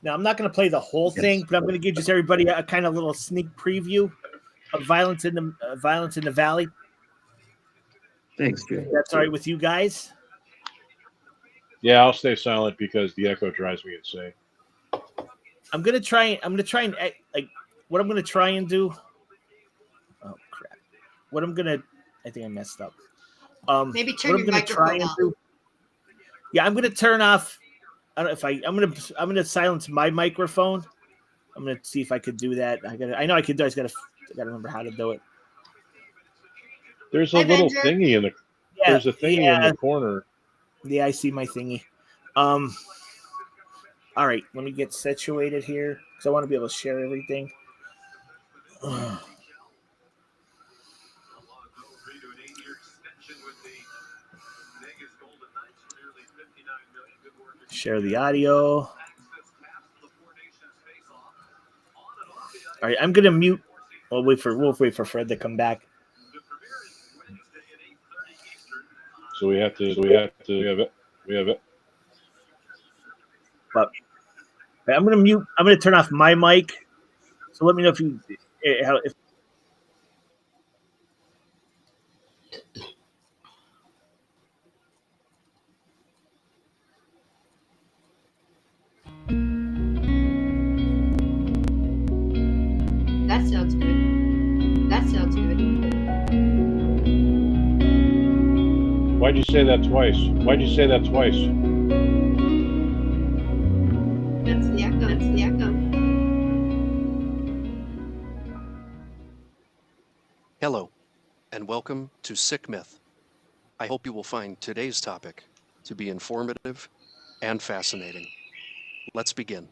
Now, I'm not going to play the whole thing, but I'm going to give just everybody a kind of little sneak preview of Violence in the Valley. Thanks, Jay. If that's all right with you guys. Yeah, I'll stay silent because the echo drives me insane. I'm gonna try and like what I'm gonna try and do. Oh crap! I think I messed up. Maybe turn what I'm your gonna try microphone and off. do. Yeah, I'm gonna turn off. I don't know if I'm gonna silence my microphone. I'm gonna see if I could do that. I know I could do. I gotta remember how to do it. There's a Hi, little Venger. thingy in the. Yeah, There's a thingy in the corner. Yeah, I see my thingy. All right, let me get situated here because I want to be able to share everything. Share the audio. All right, I'm gonna mute. We'll wait for Fred to come back. So we have it. But I'm gonna mute. I'm gonna turn off my mic. So let me know if you if That sounds good. That sounds good. Why'd you say that twice? That's the echo. That's the echo. Hello, and welcome to Sick Myth. I hope you will find today's topic to be informative and fascinating. Let's begin.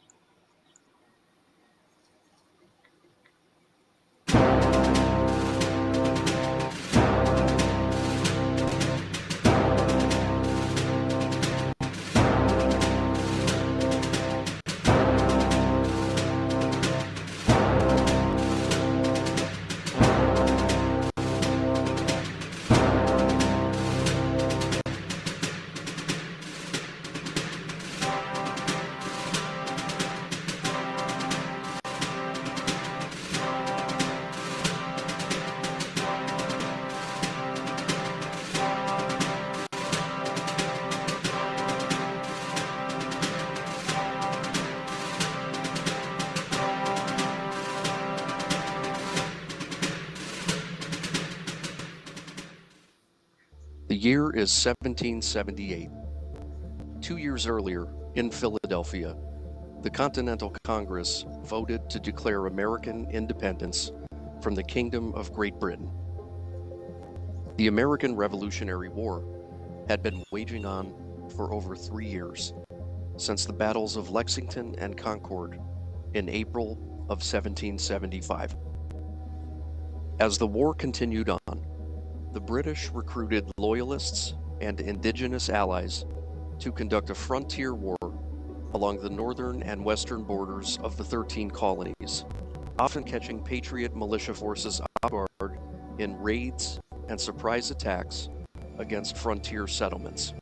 The year is 1778. 2 years earlier, in Philadelphia, the Continental Congress voted to declare American independence from the Kingdom of Great Britain. The American Revolutionary War had been waging on for over 3 years, since the battles of Lexington and Concord in April of 1775. As the war continued on, the British recruited loyalists and indigenous allies to conduct a frontier war along the northern and western borders of the 13 colonies, often catching Patriot militia forces off guard in raids and surprise attacks against frontier settlements.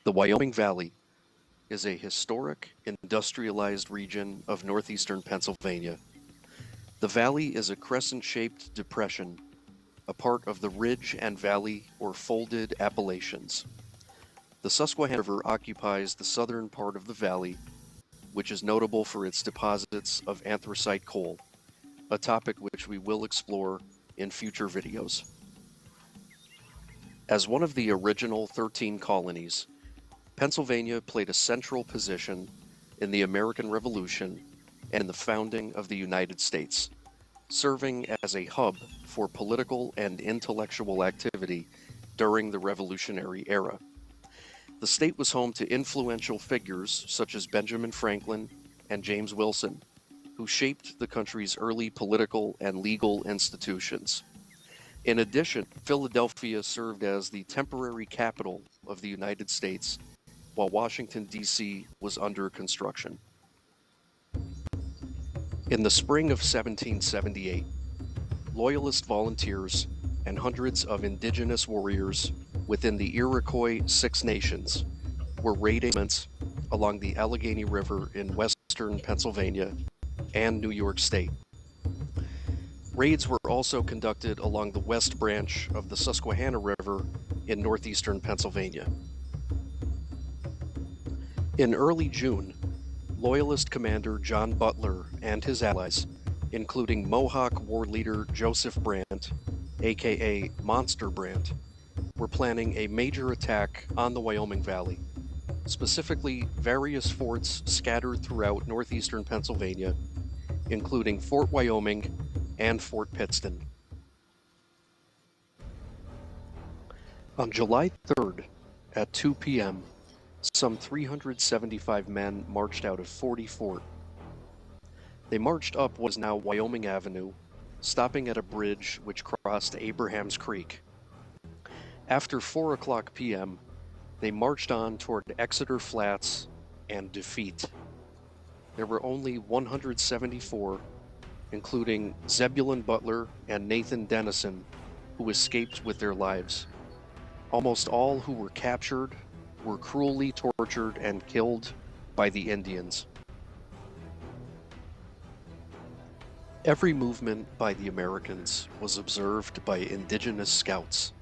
The Wyoming Valley is a historic, industrialized region of northeastern Pennsylvania. The valley is a crescent-shaped depression, a part of the Ridge and Valley or Folded Appalachians. The Susquehanna River occupies the southern part of the valley, which is notable for its deposits of anthracite coal, a topic which we will explore in future videos. As one of the original 13 colonies, Pennsylvania played a central position in the American Revolution and in the founding of the United States, serving as a hub for political and intellectual activity during the Revolutionary era. The state was home to influential figures such as Benjamin Franklin and James Wilson, who shaped the country's early political and legal institutions. In addition, Philadelphia served as the temporary capital of the United States while Washington, D.C. was under construction. In the spring of 1778, Loyalist volunteers and hundreds of indigenous warriors within the Iroquois Six Nations were raiding along the Allegheny River in western Pennsylvania and New York State. Raids were also conducted along the west branch of the Susquehanna River in northeastern Pennsylvania. In early June, Loyalist commander John Butler and his allies, including Mohawk war leader Joseph Brant, aka Monster Brant, were planning a major attack on the Wyoming Valley, specifically various forts scattered throughout northeastern Pennsylvania, including Fort Wyoming and Fort Pittston. On July 3rd, at 2 p.m., some 375 men marched out of 40 Fort. They marched up what is now Wyoming Avenue, stopping at a bridge which crossed Abraham's Creek. After 4 o'clock p.m., they marched on toward Exeter Flats and Defeat. There were only 174, including Zebulon Butler and Nathan Dennison, who escaped with their lives. Almost all who were captured were cruelly tortured and killed by the Indians. Every movement by the Americans was observed by indigenous scouts.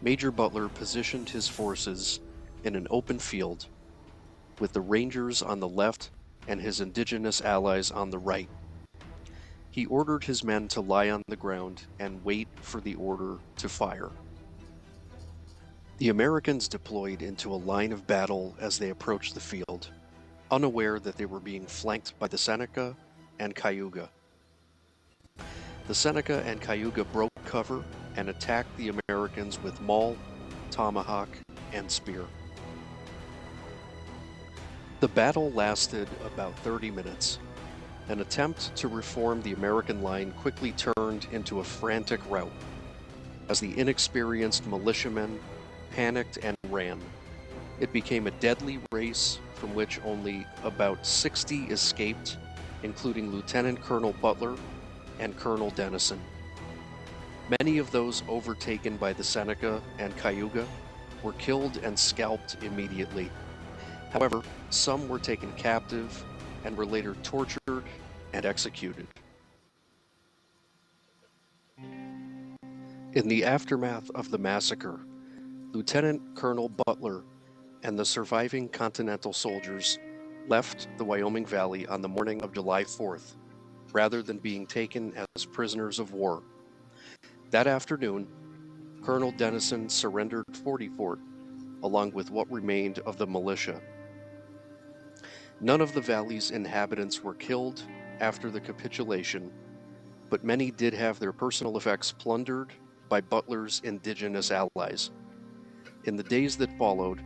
Major Butler positioned his forces in an open field, with the Rangers on the left and his indigenous allies on the right. He ordered his men to lie on the ground and wait for the order to fire. The Americans deployed into a line of battle as they approached the field, unaware that they were being flanked by the Seneca and Cayuga. The Seneca and Cayuga broke cover and attacked the Americans with maul, tomahawk, and spear. The battle lasted about 30 minutes. An attempt to reform the American line quickly turned into a frantic rout, as the inexperienced militiamen panicked and ran. It became a deadly race from which only about 60 escaped, including Lieutenant Colonel Butler and Colonel Dennison. Many of those overtaken by the Seneca and Cayuga were killed and scalped immediately. However, some were taken captive and were later tortured and executed. In the aftermath of the massacre, Lieutenant Colonel Butler and the surviving Continental soldiers left the Wyoming Valley on the morning of July 4th, rather than being taken as prisoners of war. That afternoon, Colonel Dennison surrendered 40 Fort, along with what remained of the militia. None of the valley's inhabitants were killed after the capitulation, but many did have their personal effects plundered by Butler's indigenous allies. In the days that followed,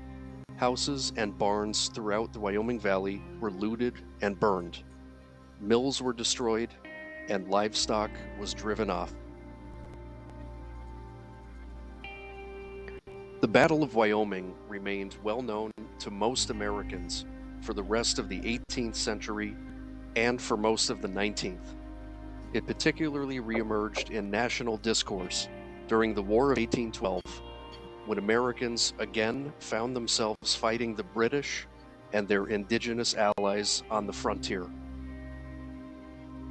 houses and barns throughout the Wyoming Valley were looted and burned. Mills were destroyed, and livestock was driven off. The Battle of Wyoming remained well known to most Americans for the rest of the 18th century and for most of the 19th. It particularly reemerged in national discourse during the War of 1812, when Americans again found themselves fighting the British and their indigenous allies on the frontier.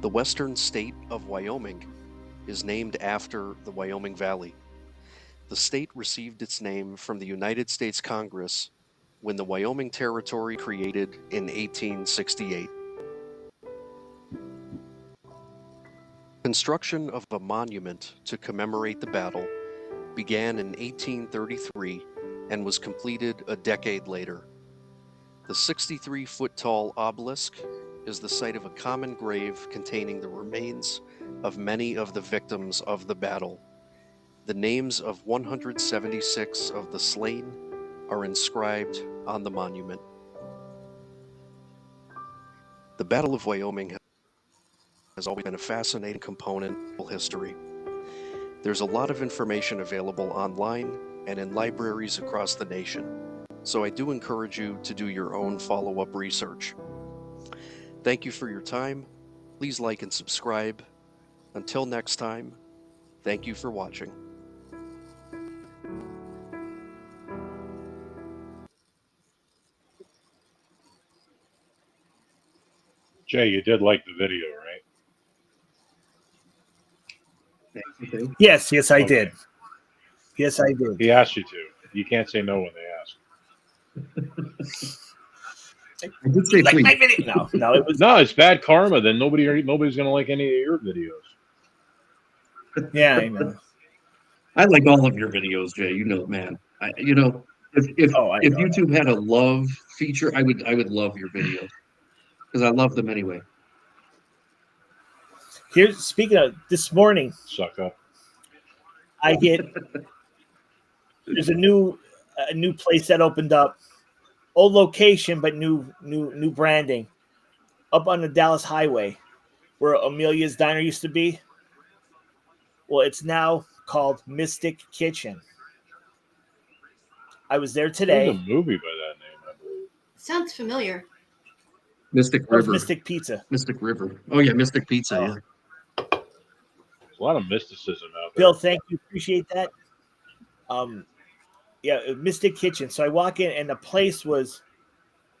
The western state of Wyoming is named after the Wyoming Valley. The state received its name from the United States Congress when the Wyoming Territory created in 1868. Construction of a monument to commemorate the battle began in 1833 and was completed a decade later. The 63-foot-tall obelisk is the site of a common grave containing the remains of many of the victims of the battle. The names of 176 of the slain are inscribed on the monument. The Battle of Wyoming has always been a fascinating component of history. There's a lot of information available online and in libraries across the nation. so I do encourage you to do your own follow-up research. Thank you for your time. Please like and subscribe. Until next time, thank you for watching. Jay, you did like the video, right? Yes, I Okay. did. Yes, I did. He asked you to. You can't say no when they ask. I did say Like please. my video. No, it was. No, it's bad karma. Then nobody's gonna like any of your videos. Yeah, I know. I like all of your videos, Jay. You know, man. You know, if Oh, I know YouTube had a love feature, I would love your videos because I love them anyway. Here's speaking of this morning, Sucker. I get there's a new place that opened up, old location but new branding, up on the Dallas Highway, where Amelia's Diner used to be. Well, it's now called Mystic Kitchen. I was there There's today. a movie by that name, I believe. Sounds familiar. Mystic That was River. Mystic Pizza. Mystic River. Oh yeah, Mystic Pizza. Oh. Yeah. There's a lot of mysticism out there. Bill, thank you, appreciate that. Yeah, Mystic Kitchen. So I walk in and the place was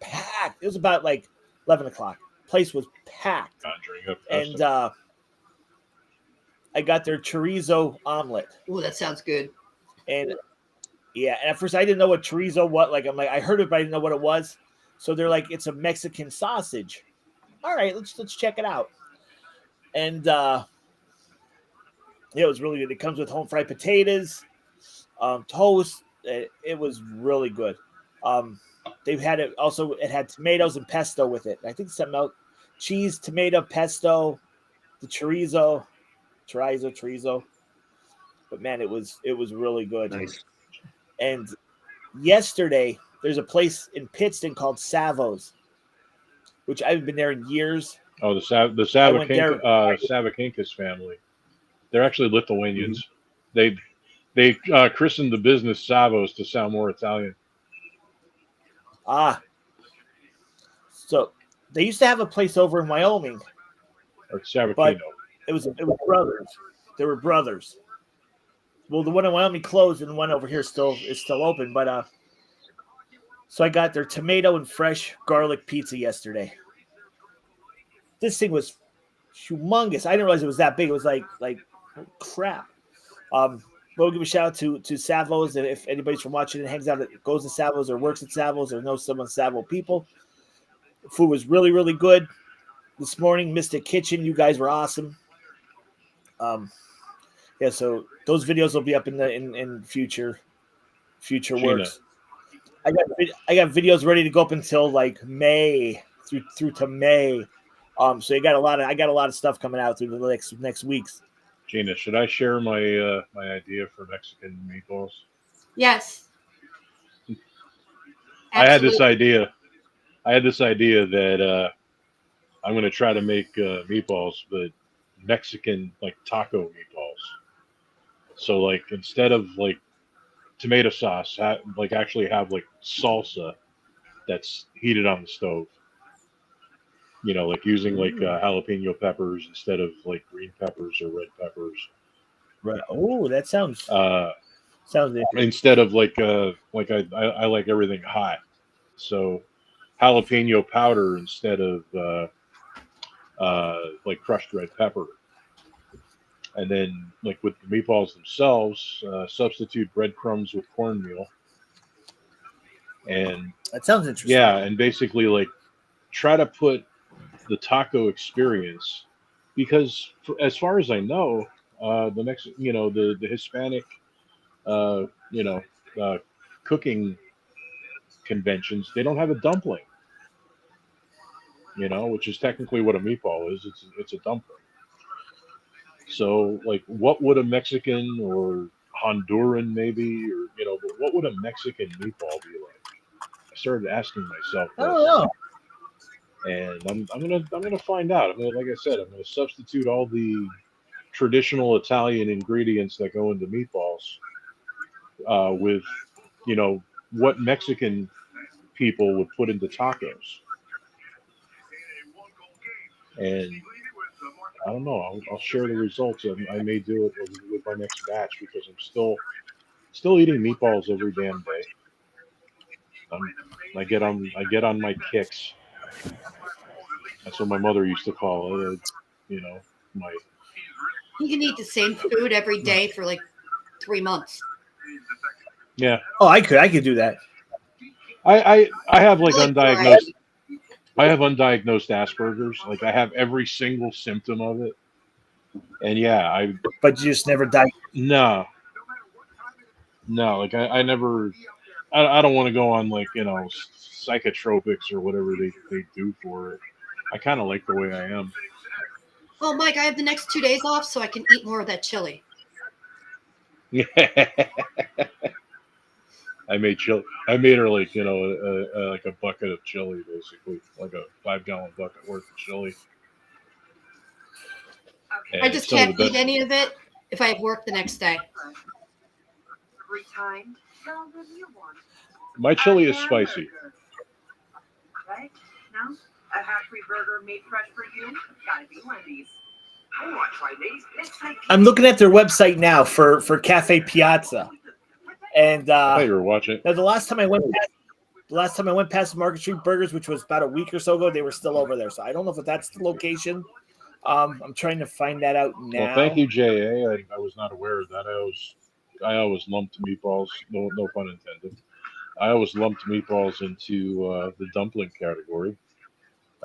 packed. It was about like 11 o'clock. Place was packed. Conjuring up And custom. I got their chorizo omelet. Oh, that sounds good. And yeah, and at first I didn't know what chorizo was. I heard it, but I didn't know what it was. So they're like, it's a Mexican sausage. All right, let's check it out. And yeah, it was really good. It comes with home fried potatoes, toast. It was really good. They've had it also. It had tomatoes and pesto with it. I think something else: cheese, tomato, pesto, the chorizo. But man, it was really good. Nice. And yesterday, there's a place in Pittston called Savo's, which I haven't been there in years. Oh, the went there- Savakinkas family. They're actually Lithuanians. They christened the business Savos to sound more Italian. So they used to have a place over in Wyoming. Or Savakino. But it was brothers. They were brothers. Well, the one in Wyoming closed, and the one over here is still open. But so I got their tomato and fresh garlic pizza yesterday. This thing was humongous. I didn't realize it was that big. It was like crap. We'll give a shout out to Savos. And if anybody's from watching and hangs out, goes to Savos or works at Savos or knows some of Savo people, the food was really, really good. This morning, Mystic Kitchen, you guys were awesome. Yeah, so those videos will be up in future works. I got videos ready to go up until like May through to May. So I got a lot of stuff coming out through the next weeks. Gina, should I share my my idea for Mexican meatballs? Yes. I had this Absolutely. idea that I'm going to try to make meatballs, but Mexican like taco meatballs. So like instead of like tomato sauce, actually have like salsa that's heated on the stove. You know, like using like jalapeno peppers instead of like green peppers or red peppers. Right. Oh, that sounds interesting. Instead of like I like everything hot, so jalapeno powder instead of like crushed red pepper. And then like with the meatballs themselves, substitute breadcrumbs with cornmeal. And That sounds interesting. yeah, and basically like try to put the taco experience, because as far as I know, the Hispanic cooking conventions, they don't have a dumpling, which is technically what a meatball is. It's a dumpling. So like what would a Mexican or Honduran maybe, or but what would a Mexican meatball be like? I started asking myself I don't know. and I'm gonna find out. Like I said, I'm gonna substitute all the traditional Italian ingredients that go into meatballs with what Mexican people would put into tacos. And I don't know. I'll share the results, and I may do it with my next batch because I'm still eating meatballs every damn day. I get on my kicks. That's what my mother used to call it. My You can eat the same food every day for like 3 months. yeah. Oh, I could do that. I have like Like undiagnosed. I have undiagnosed Asperger's. Like I have every single symptom of it. And yeah, But you just never die. no. Like I never. I don't want to go on like psychotropics or whatever they do for it. I kind of like the way I am. Well, Mike, I have the next 2 days off, so I can eat more of that chili. I made chili. I made her like like a bucket of chili, basically, like a 5-gallon bucket worth of chili. I just can't eat any of it if I have work the next day. My chili is spicy. Right? No? A half-free burger made fresh for you? Gotta be one of these. I want to try these. I'm looking at their website now for Cafe Piazza, and I thought you were watching. now the last time I went past Market Street Burgers, which was about a week or so ago, they were still over there. So I don't know if that's the location. I'm trying to find that out now. Well, thank you, J.A. I was not aware of that. I always lumped meatballs. No pun intended. I always lumped meatballs into the dumpling category.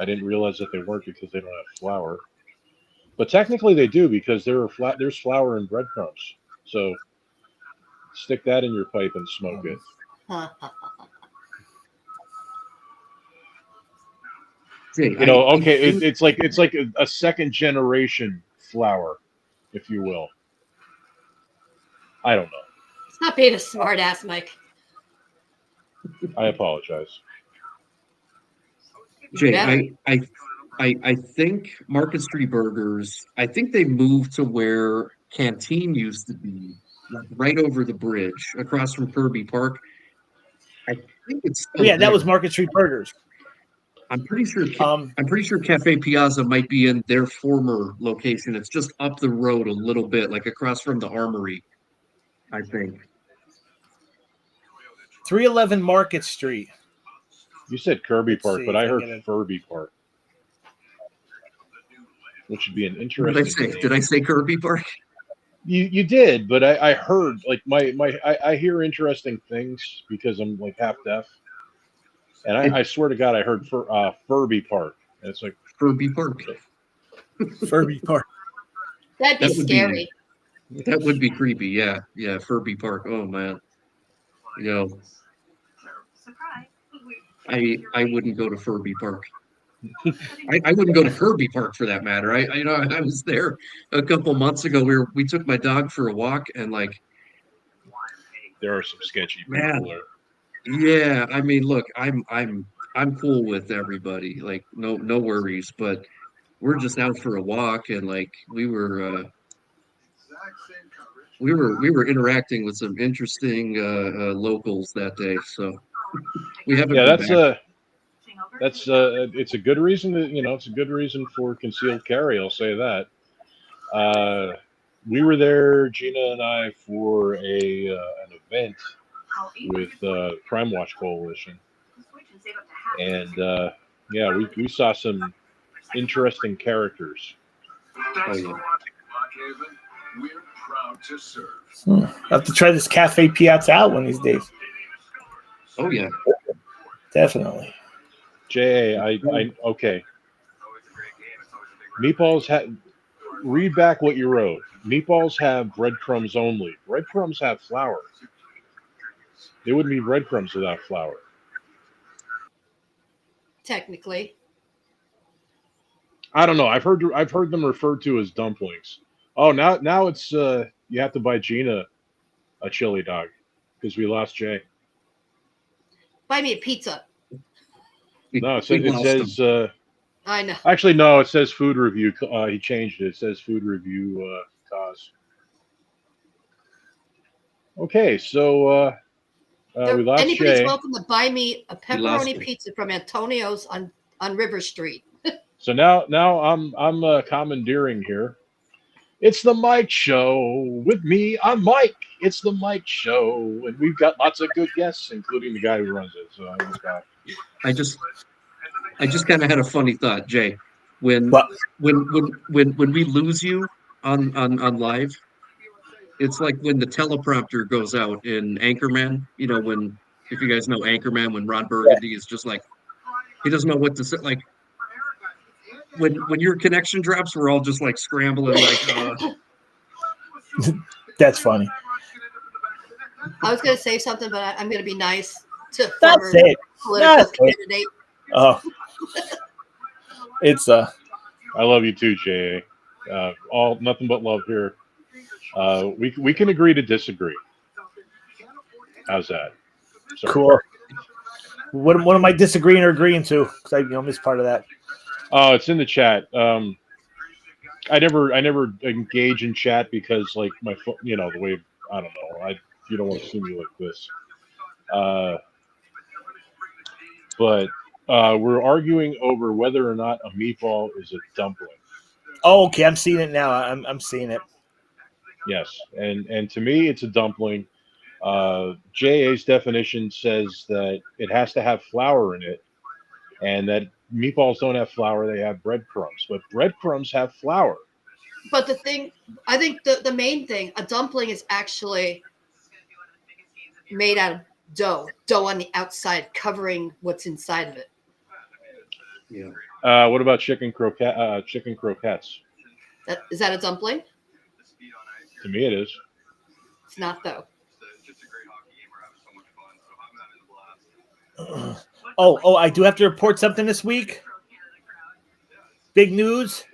I didn't realize that they weren't because they don't have flour. But technically they do because there's flour in breadcrumbs. So stick that in your pipe and smoke it. It's like a second generation flour, if you will. I don't know. It's not being a smart ass, Mike. I apologize. Jay, Yeah. I think Market Street Burgers, I think they moved to where Canteen used to be, like right over the bridge, across from Kirby Park. I think it's still Yeah, that there. was Market Street Burgers. I'm pretty sure Cafe Piazza might be in their former location. It's just up the road a little bit, like across from the Armory, I think. 311 Market Street. You said Kirby Let's Park, see but if I I heard get it. Furby Park, which would be an What interesting did I say? name. Did I say Kirby Park? You did, but I heard like I hear interesting things because I'm like half deaf, and I swear to God I heard Furby Park, and it's like Kirby Park. Furby Park. That'd be That would scary. That would be creepy. Yeah, Furby Park. Oh man, I wouldn't go to Furby Park. I wouldn't go to Kirby Park for that matter. I was there a couple months ago. We took my dog for a walk and like, there are some sketchy people man, there. yeah. I mean, look, I'm cool with everybody. Like, no worries. But we're just out for a walk and like we were interacting with some interesting locals that day. So we haven't. Yeah, been back. that's it's a good reason to it's a good reason for concealed carry. I'll say that. We were there, Gina and I, for an event with Crime Watch Coalition, and yeah, we saw some interesting characters. Oh, yeah. We're proud to serve. I have to try this Cafe Piazza out one of these days. Oh yeah. Definitely. I okay. Meatballs read back what you wrote. Meatballs have breadcrumbs only. Breadcrumbs have flour. They wouldn't be breadcrumbs without flour. Technically. I don't know. I've heard them referred to as dumplings. Oh, now it's you have to buy Gina a chili dog because we lost Jay. Buy me a pizza. No, it We lost says I know. actually no, it says food review. He changed it. It says food review cause. Okay, so We lost Anybody's Jay. welcome to buy me a We lost pepperoni him. pizza from Antonio's on River Street. So now I'm commandeering here. It's the Mike Show with me. I'm Mike. It's the Mike Show, and we've got lots of good guests, including the guy who runs it. So he's back. I just kind of had a funny thought, Jay. When But when we lose you on live, it's like when the teleprompter goes out in Anchorman. You know, when if you guys know Anchorman, when Ron Burgundy is just like he doesn't know what to say. Like when your connection drops, we're all just like scrambling. Like that's funny. I was going to say something, but I'm going to be nice to Not former say it. political Not say it. candidate. Oh, it's I love you too, Jay. All nothing but love here. We can agree to disagree. How's that? Sorry. cool. What am I disagreeing or agreeing to? Because I missed part of that. Oh, it's in the chat. I never engage in chat because like my phone, the way I don't know. You don't want to see me like this. But we're arguing over whether or not a meatball is a dumpling. Oh, okay. I'm seeing it now. I'm seeing it. Yes, and to me, it's a dumpling. JA's definition says that it has to have flour in it, and that meatballs don't have flour; they have breadcrumbs. But breadcrumbs have flour. But I think the main thing, a dumpling is actually made out of dough on the outside, covering what's inside of it. yeah, What about chicken croquettes? Is that a dumpling? To me, it is. It's not, though. Oh, I do have to report something this week. Big news.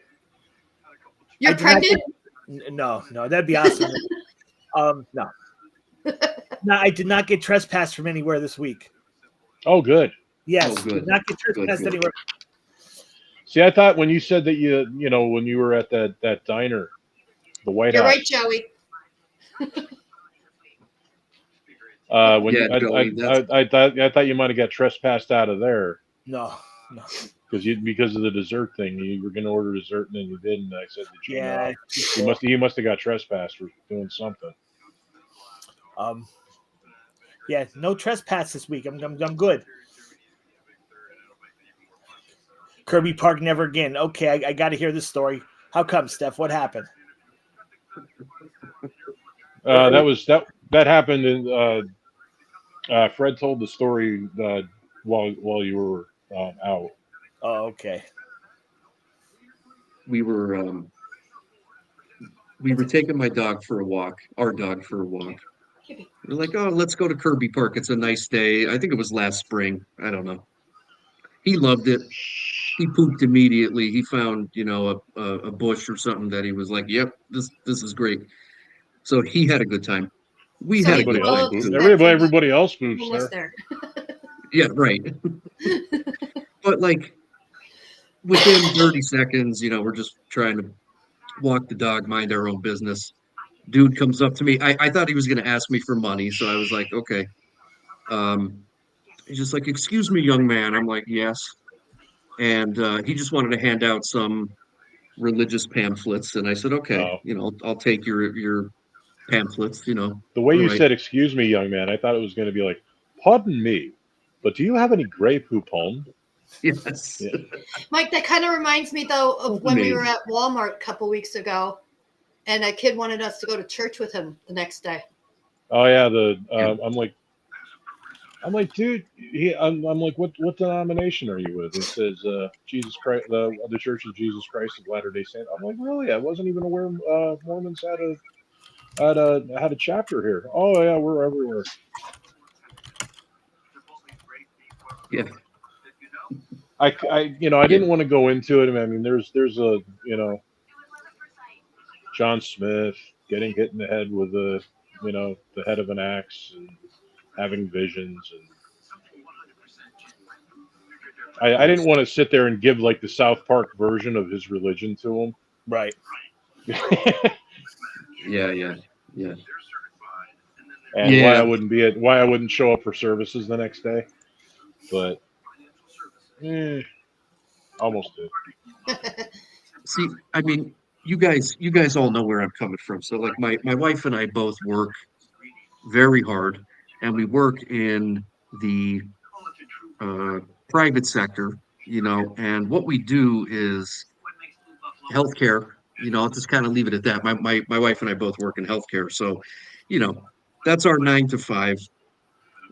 You're pregnant? No, that'd be awesome. No. No, I did not get trespassed from anywhere this week. Oh, good. Yes, Oh, good. did not get trespassed Good. anywhere. See, I thought when you said that when you were at that diner, the White You're House. right, Joey. When Yeah, Joey, I thought you might have got trespassed out of there No. because of the dessert thing. You were going to order dessert and then you didn't. I said, Yeah. you must have got trespassed for doing something. Yeah, no trespass this week. I'm good. Kirby Park never again. Okay, I got to hear this story. How come, Steph? What happened? That happened in. Fred told the story while you were out. Oh, okay. we were taking my dog for a walk, our dog for a walk. We're like, oh, let's go to Kirby Park. It's a nice day. I think it was last spring. I don't know. He loved it. He pooped immediately. He found, a bush or something that he was like, yep, this is great. So he had a good time. We So had a he good Everybody else time poops. poops. too. Everybody else poops Almost there. there. Yeah, right. But like within 30 seconds, we're just trying to walk the dog, mind our own business. Dude comes up to me. I thought he was going to ask me for money, so I was like, okay. He's just like, excuse me, young man. I'm like, yes. And he just wanted to hand out some religious pamphlets, and I said, okay, Oh. I'll take your pamphlets. The way all you right. said, "Excuse me, young man," I thought it was going to be like, "Pardon me, but do you have any Grey Poupon?" Yes. Yeah. Mike, that kind of reminds me, though, of when we Maybe. were at Walmart a couple weeks ago, and a kid wanted us to go to church with him the next day. Oh yeah, I'm like, dude. I'm like, what denomination are you with? It says Jesus Christ, the Church of Jesus Christ of Latter-day Saints. I'm like, really? I wasn't even aware Mormons had a chapter here. Oh yeah, we're everywhere. Yeah. I didn't want to go into it. I mean, there's a John Smith getting hit in the head with the head of an axe and having visions, and I didn't want to sit there and give like the South Park version of his religion to him. Right. Yeah. and why I wouldn't show up for services the next day. But almost did. See, I mean, you guys all know where I'm coming from. So like my wife and I both work very hard, and we work in the private sector, and what we do is healthcare. I'll just kind of leave it at that. My wife and I both work in healthcare, so you know, that's our 9 to 5,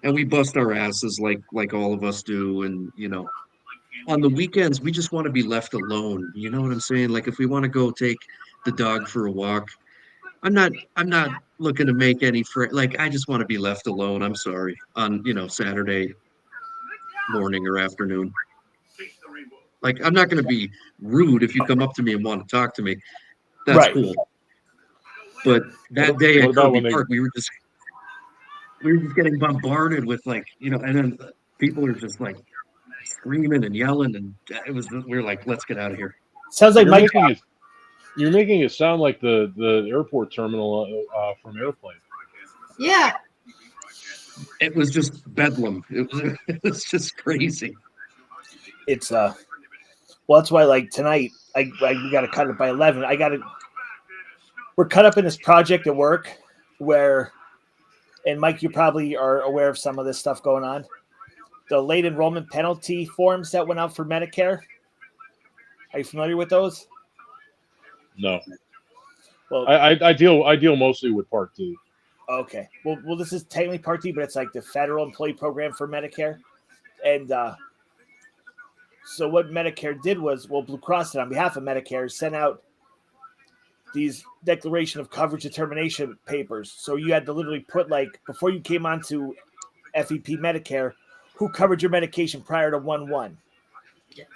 and we bust our asses like all of us do, and on the weekends we just want to be left alone. You know what I'm saying? Like if we want to go take the dog for a walk, I'm not looking to make any friend. Like I just want to be left alone. I'm sorry on Saturday morning or afternoon. Like I'm not going to be rude if you come up to me and want to talk to me. That's Right. cool. But that day at Kirby Park, we were just getting bombarded with and then people are just like screaming and yelling, and we were like, let's get out of here. Sounds like you're making it sound like the airport terminal from Airplane. Yeah. It was just bedlam. It was just crazy. It's well, that's why like tonight we got to cut it by 11. We're cut up in this project at work where, and Mike, you probably are aware of some of this stuff going on. The late enrollment penalty forms that went out for Medicare. Are you familiar with those? No. Well, I deal mostly with Part D. Okay. Well, this is technically Part D, but it's like the federal employee program for Medicare. And so what Medicare did was, Blue Cross did on behalf of Medicare sent out these declaration of coverage determination papers. So you had to literally put, like, before you came onto FEP Medicare, who covered your medication prior to 1/1.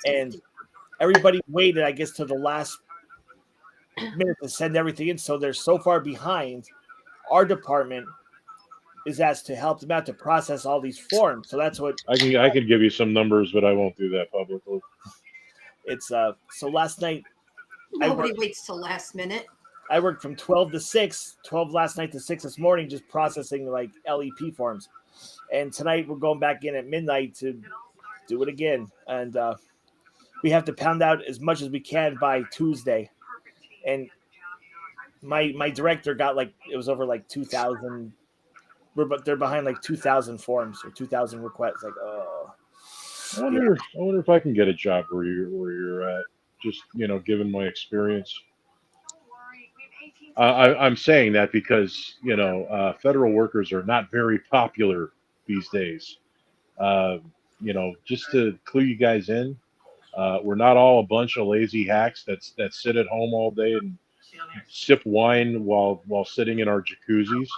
And everybody waited, I guess, to the last minute to send everything in. So they're so far behind. Our department is asked to help them out to process all these forms. So that's what I can give you some numbers, but I won't do that publicly. It's so last night Nobody waits till last minute. I worked from 12 to 6, 12 last night to 6 this morning, just processing like LEP forms. And tonight we're going back in at midnight to do it again. And we have to pound out as much as we can by Tuesday. And my director got it was over 2,000. They're behind 2,000 forms or 2,000 requests. I wonder if I can get a job where you're at. Just given my experience. I'm saying that because federal workers are not very popular these days. Just to clue you guys in, we're not all a bunch of lazy hacks that sit at home all day and sip wine while sitting in our jacuzzis.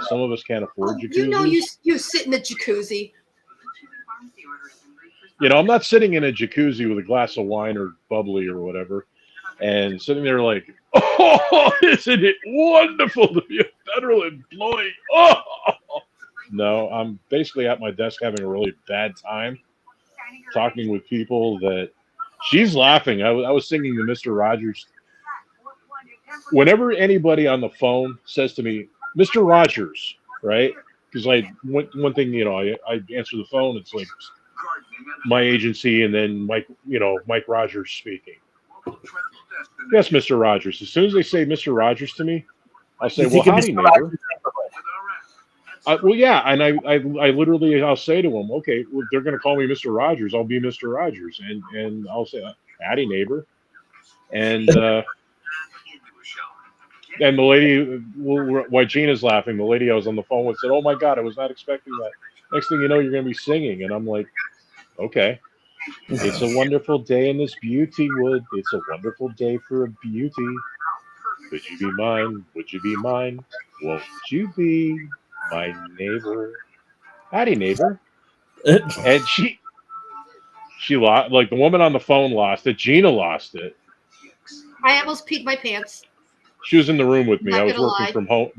Some of us can't afford jacuzzis. You sit in the jacuzzi. I'm not sitting in a jacuzzi with a glass of wine or bubbly or whatever, and sitting there like, oh, isn't it wonderful to be a federal employee? Oh, no, I'm basically at my desk having a really bad time talking with people that she's laughing. I was singing the Mr. Rogers. Whenever anybody on the phone says to me, Mr. Rogers, right? Because one thing, I answer the phone. It's like my agency, and then Mike Rogers speaking. Yes, Mr. Rogers. As soon as they say Mr. Rogers to me, I'll say, well, howdy, neighbor. Well, yeah, and I literally, I'll say to them, okay, well, they're going to call me Mr. Rogers. I'll be Mr. Rogers, and I'll say, howdy, neighbor. And and the lady, while Gina's laughing, the lady I was on the phone with said, oh, my God, I was not expecting that. Next thing you know, you're going to be singing. And I'm like, okay. It's a wonderful day in this beauty wood. It's a wonderful day for a beauty. Would you be mine? Would you be mine? Won't you be my neighbor? Howdy, neighbor. And she lost, the woman on the phone lost it. Gina lost it. I almost peed my pants. She was in the room with me. Not I was gonna working lie. from home.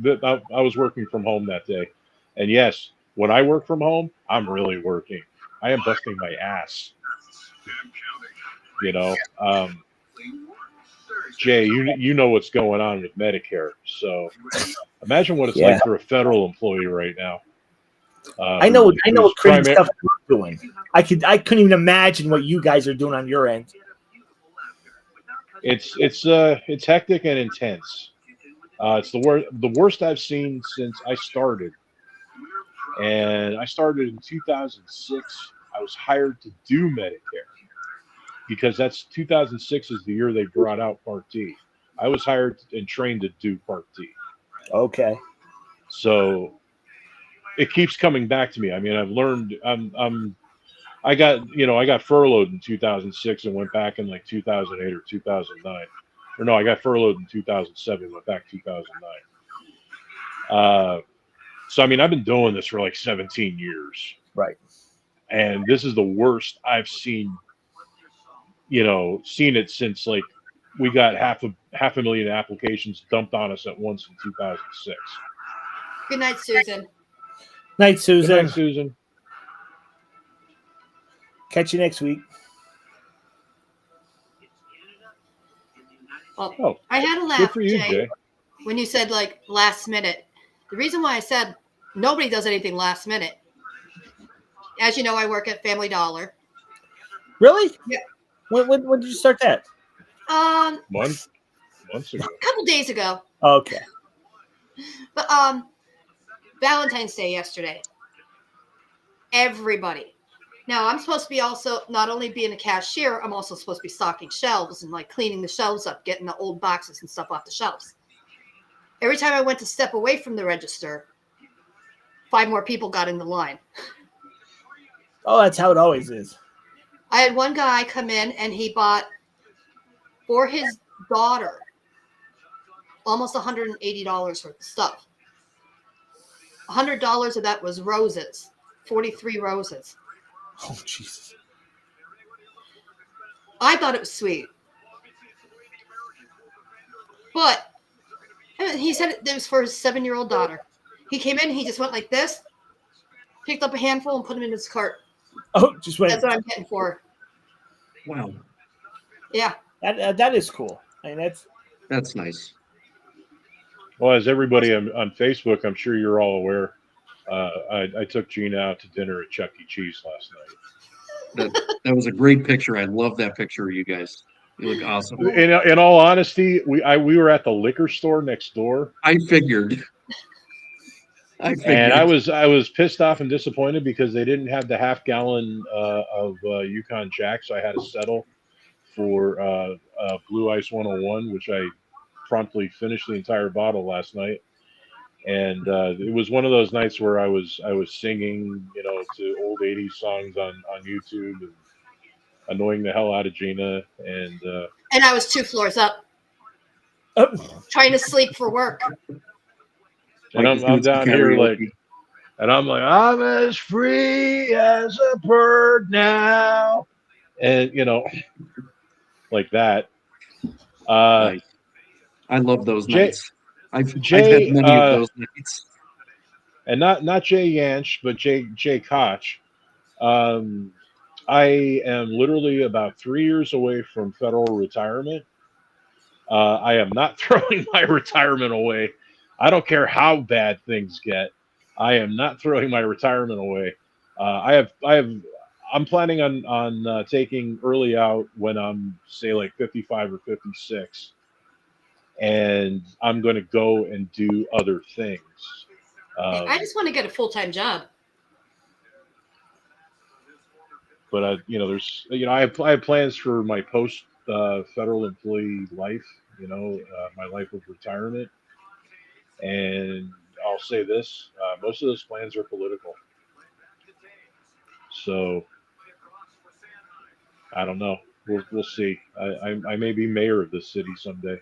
I was working from home that day. And yes, when I work from home, I'm really working. I am busting my ass. Jay, you know what's going on with Medicare. So imagine what it's like for a federal employee right now. I know what crazy primary- stuff you're doing. I couldn't even imagine what you guys are doing on your end. It's hectic and intense. It's the worst I've seen since I started. And I started in 2006. I was hired to do Medicare because 2006 is the year they brought out Part D. I was hired and trained to do Part D. Okay. So it keeps coming back to me. I mean, I've learned. I got furloughed in 2006 and went back in like 2008 or 2009. Or no, I got furloughed in 2007 and went back 2009. So I mean, I've been doing this for like 17 years. Right. And this is the worst I've seen it since like we got half a million applications dumped on us at once in 2006. Good night, Susan. Night, Susan. Good night, Susan. Catch you next week. Well, I had a Good laugh, for you, Jay. when you said like last minute. The reason why I said nobody does anything last minute. As you know, I work at Family Dollar. Really? Yeah. When did you start that? Months ago. A couple days ago. Okay. But Valentine's Day yesterday. Everybody. Now I'm supposed to be also not only being a cashier, I'm also supposed to be stocking shelves and like cleaning the shelves up, getting the old boxes and stuff off the shelves. Every time I went to step away from the register, 5 more people got in the line. Oh, that's how it always is. I had one guy come in and he bought for his daughter almost $180 worth of stuff. $100 of that was roses, 43 roses. Oh, Jesus. I thought it was sweet. But he said it was for his 7-year-old daughter. He came in, he just went like this, picked up a handful and put them in his cart. Oh, just wait. That's what I'm getting for her. Wow, Yeah. That is cool. I mean, that's nice. Well, as everybody on Facebook, I'm sure you're all aware, I took Gina out to dinner at Chuck E. Cheese last night. That was a great picture. I love that picture of you guys. You look awesome. In all honesty, we were at the liquor store next door. I figured. And I was pissed off and disappointed because they didn't have the half-gallon of Yukon Jack, so I had to settle for Blue Ice 101, which I promptly finished the entire bottle last night. And it was one of those nights where I was singing, to old 80s songs on YouTube and annoying the hell out of Gina. And I was 2 floors up trying to sleep for work. And I'm down here like, and I'm like, I'm as free as a bird now, and like that. Nice. I love those nights. I've had many of those nights. And not Jay Yanch, but Jay Koch. I am literally about 3 years away from federal retirement. I am not throwing my retirement away. I don't care how bad things get. I am not throwing my retirement away. I'm planning on taking early out when I'm say like 55 or 56, and I'm going to go and do other things. I just want to get a full-time job. But there's I have plans for my post federal employee life. My life of retirement. And I'll say this: most of those plans are political. So I don't know. We'll see. I may be mayor of this city someday.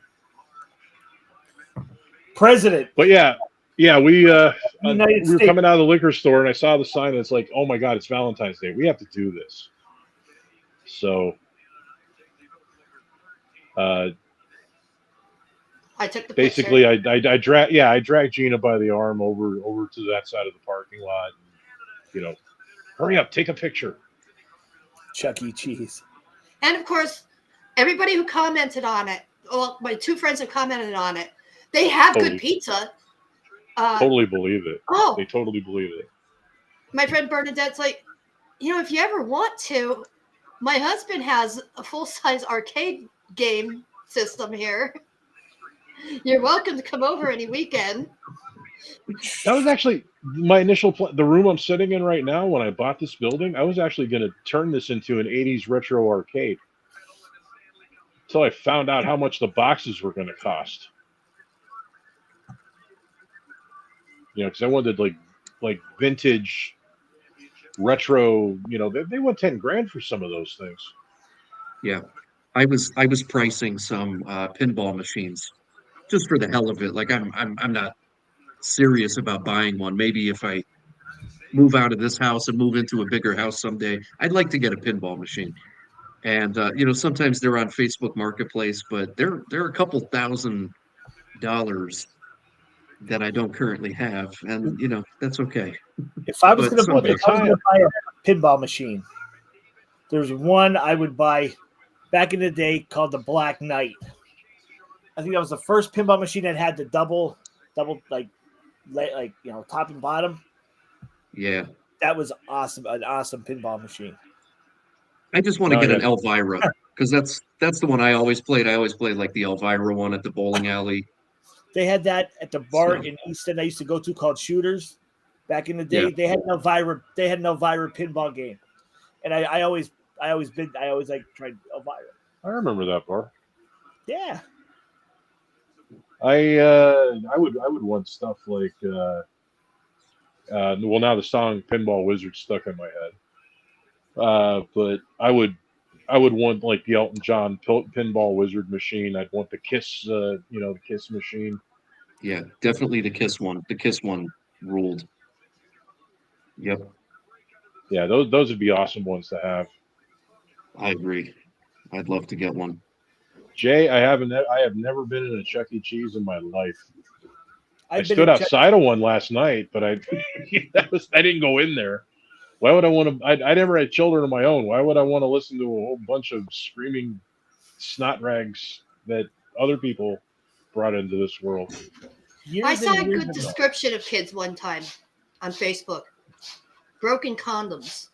President. But yeah, we were States. coming out of the liquor store and I saw the sign that's like, oh my God, it's Valentine's Day. We have to do this. So I took the basically picture. I dragged Gina by the arm over to that side of the parking lot. And, hurry up, take a picture. Chuck E. Cheese. And of course, everybody who commented on it Well, my two friends have commented on it. They have good pizza. Totally believe it. Oh, they totally believe it. My friend Bernadette's like, if you ever want to, my husband has a full-size arcade game system here. You're welcome to come over any weekend. That was actually my initial plan. The room I'm sitting in right now, when I bought this building, I was actually going to turn this into an 80s retro arcade. Until I found out how much the boxes were going to cost. Because I wanted like vintage retro. They went 10 grand for some of those things. Yeah, I was pricing some pinball machines just for the hell of it. Like I'm not serious about buying one. Maybe if I move out of this house and move into a bigger house someday, I'd like to get a pinball machine. And sometimes they're on Facebook Marketplace, but they're a couple $1,000s that I don't currently have, and that's okay. If I was But going to someday. buy a pinball machine, there's one I would buy back in the day called the Black Knight. I think that was the first pinball machine that had the double like top and bottom. Yeah, that was awesome. An awesome pinball machine. I just want to get an Elvira because that's the one I always played. I always played like the Elvira one at the bowling alley. They had that at the bar in Easton I used to go to called Shooters. Back in the day, Yeah. they had an Elvira pinball game, and I always like tried Elvira. I remember that bar. Yeah. I would want stuff like now the song Pinball Wizard stuck in my head. But I would want like the Elton John Pinball Wizard machine. I'd want the Kiss the Kiss machine. Yeah, definitely the Kiss one. The Kiss one ruled. Yep. Yeah, those would be awesome ones to have. I agree. I'd love to get one. Jay, I have never been in a Chuck E. Cheese in my life. I stood outside of one last night, but I didn't go in there. Why would I want to? I never had children of my own. Why would I want to listen to a whole bunch of screaming snot rags that other people brought into this world? I saw a good description of kids one time on Facebook. Broken condoms.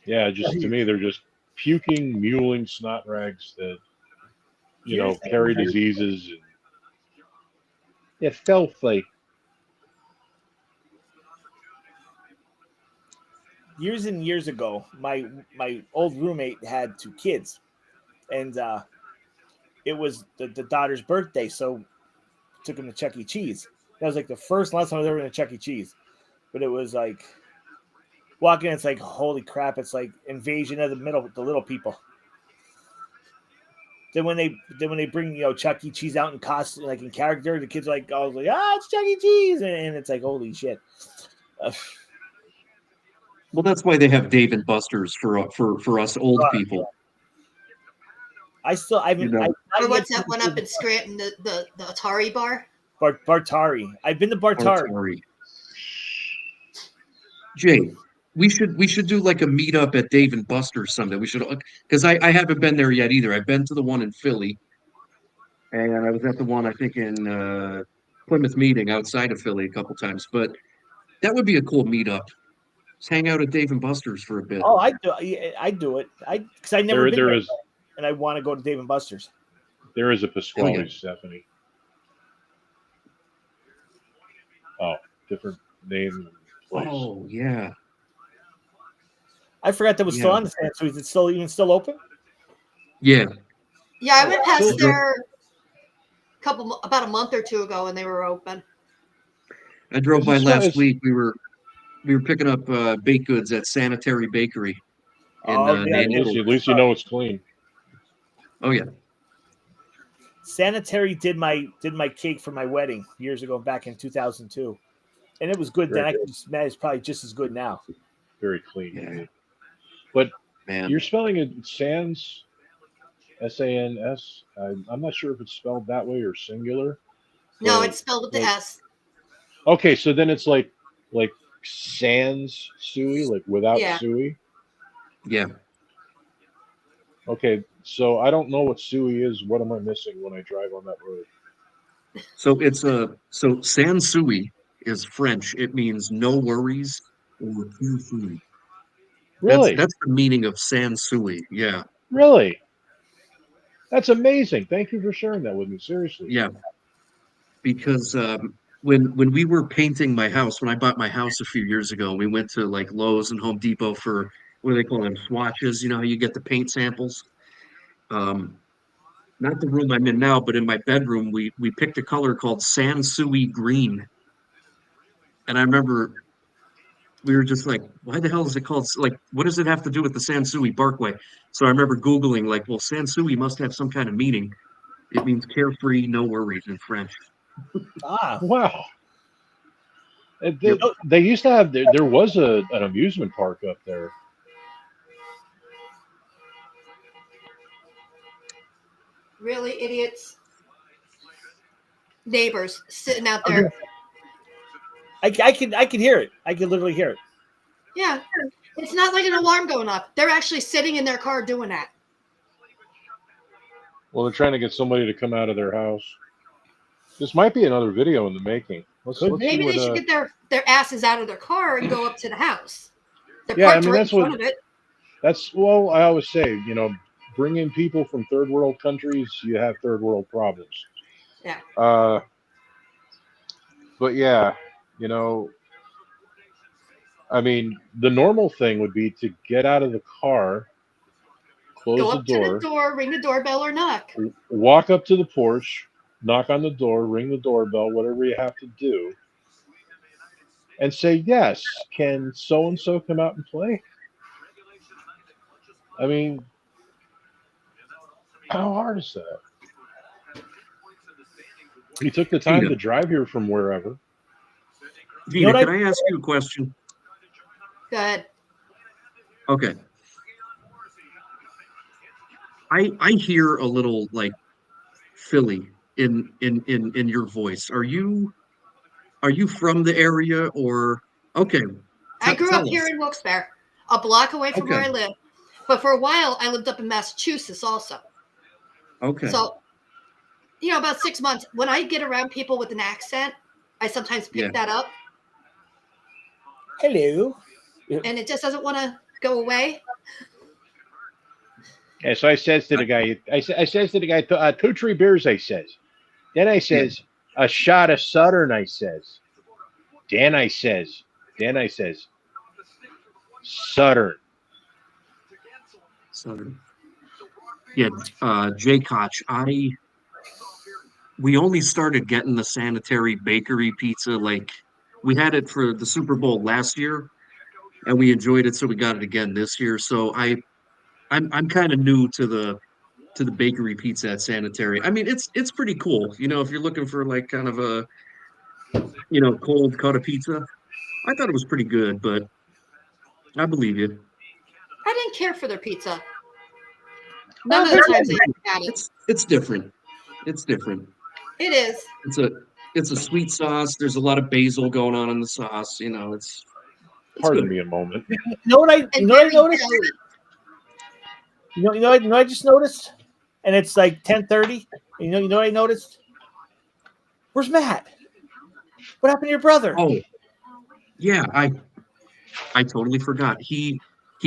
Yeah, just to me, they're just puking, mewling snot rags that carry diseases. And, yeah, filthy. Years and years ago, my old roommate had 2 kids, and it was the daughter's birthday, so took him to Chuck E. Cheese. That was like the first and last time I was ever in a Chuck E. Cheese, but it was like walking. It's like holy crap! It's like invasion of the little people. Then when they bring Chuck E. Cheese out in costume, like in character, the kids are like, "Oh, it's Chuck E. Cheese," and it's like holy shit. Well, that's why they have Dave and Buster's for us old people. Or what's that one up in Scranton, the Atari bar? Bartari. I've been to Bartari. Jay, we should do like a meetup at Dave and Buster's someday. We should, because I haven't been there yet either. I've been to the one in Philly, and I was at the one I think in Plymouth Meeting outside of Philly a couple times. But that would be a cool meetup. Just hang out at Dave and Buster's for a bit. Oh, I do it. Because I never been there, and I want to go to Dave and Buster's. There is a Pasquale, Stephanie. Oh, different name. Place. Oh yeah. I forgot that was still on the stand. So is it still open? Yeah. Yeah, I went past there about a month or 2 ago, and they were open. I drove by last week. We were picking up baked goods at Sanitary Bakery. At least you know it's clean. Oh yeah. Sanitary did my cake for my wedding years ago, back in 2002, and it was good then. I can imagine it's probably just as good now. Very clean. Yeah. But you're spelling it Sans, S-A-N-S. I'm not sure if it's spelled that way or singular. No, it's spelled with the S. Okay, so then it's like Sans Suey, like without Suey. Yeah. Okay, so I don't know what Suey is. What am I missing when I drive on that road? So so Sansui is French. It means no worries or carefree. Really? That's the meaning of Sansui. Yeah. Really? That's amazing. Thank you for sharing that with me. Seriously. Yeah. Because when we were painting my house, when I bought my house a few years ago, we went to like Lowe's and Home Depot for what do they call them? Swatches. You know how you get the paint samples? Um, not the room I'm in now, but in my bedroom, we picked a color called Sansui green. And I remember we were just like, why the hell is it called? Like, what does it have to do with the Sansui Parkway? So I remember Googling, like, well, Sansui must have some kind of meaning. It means carefree, no worries in French. Ah, Wow. Yep. They used to have there was an amusement park up there. Really, idiots. Neighbors sitting out there. I can hear it. I can literally hear it. Yeah. It's not like an alarm going off. They're actually sitting in their car doing that. Well, they're trying to get somebody to come out of their house. This might be another video in the making. Let's see Maybe what, they should get their asses out of their car and go up to the house. They're Yeah, I parked mean, right that's in front what- of it. That's, well, I always say, bring in people from third world countries, you have third world problems. Yeah. But yeah, I mean, the normal thing would be to get out of the car, close Go the up to the door, ring the doorbell, or knock. walk up to the porch, knock on the door, ring the doorbell, whatever you have to do, and say, yes, can so-and-so come out and play? I mean, how hard is that? He took the time Tina. to drive here from wherever. Gina, what can I ask you a question? Go ahead. Okay. I hear a little like Philly in your voice. Are you from the area or okay? I grew Tell up here us. in Wilkes-Barre, a block away from where Okay. I live. But for a while, I lived up in Massachusetts also. Okay. So, about 6 months, when I get around people with an accent, I sometimes pick Yeah. that up. Hello. And it just doesn't want to go away. Yeah, so I says to the guy, I says to the guy, 2 3 beers, I says. Then I says, a shot of Southern, I says. Then I says, Southern. Southern. Yeah, Jay Koch, we only started getting the sanitary bakery pizza like we had it for the Super Bowl last year and we enjoyed it, so we got it again this year. So I'm kind of new to the bakery pizza at Sanitary. I mean, it's pretty cool. If you're looking for like kind of a cold cut of pizza, I thought it was pretty good, but I believe you. I didn't care for their pizza. None of the times I had it. It's different. It's different. It is. It's a sweet sauce. There's a lot of basil going on in the sauce. It's Pardon good. me a moment. You know what I And noticed? very jelly. You know what I just noticed? And it's like 10:30. You know what I noticed? Where's Matt? What happened to your brother? Oh, yeah, I totally forgot. He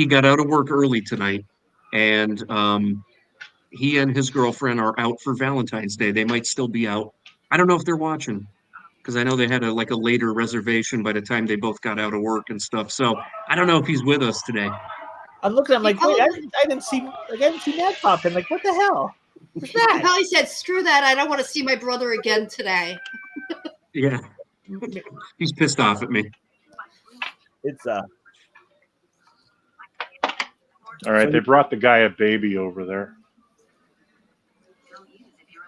got out of work early tonight, and he and his girlfriend are out for Valentine's Day. They might still be out. I don't know if they're watching because I know they had a later reservation by the time they both got out of work and stuff. So I don't know if he's with us today. I'm looking. I'm like, He wait, I probably- didn't see Matt pop in. Like, what the hell? Where's He Matt? probably said, screw that. I don't want to see my brother again today. Yeah, he's pissed off at me. It's All right, they brought the guy a baby over there.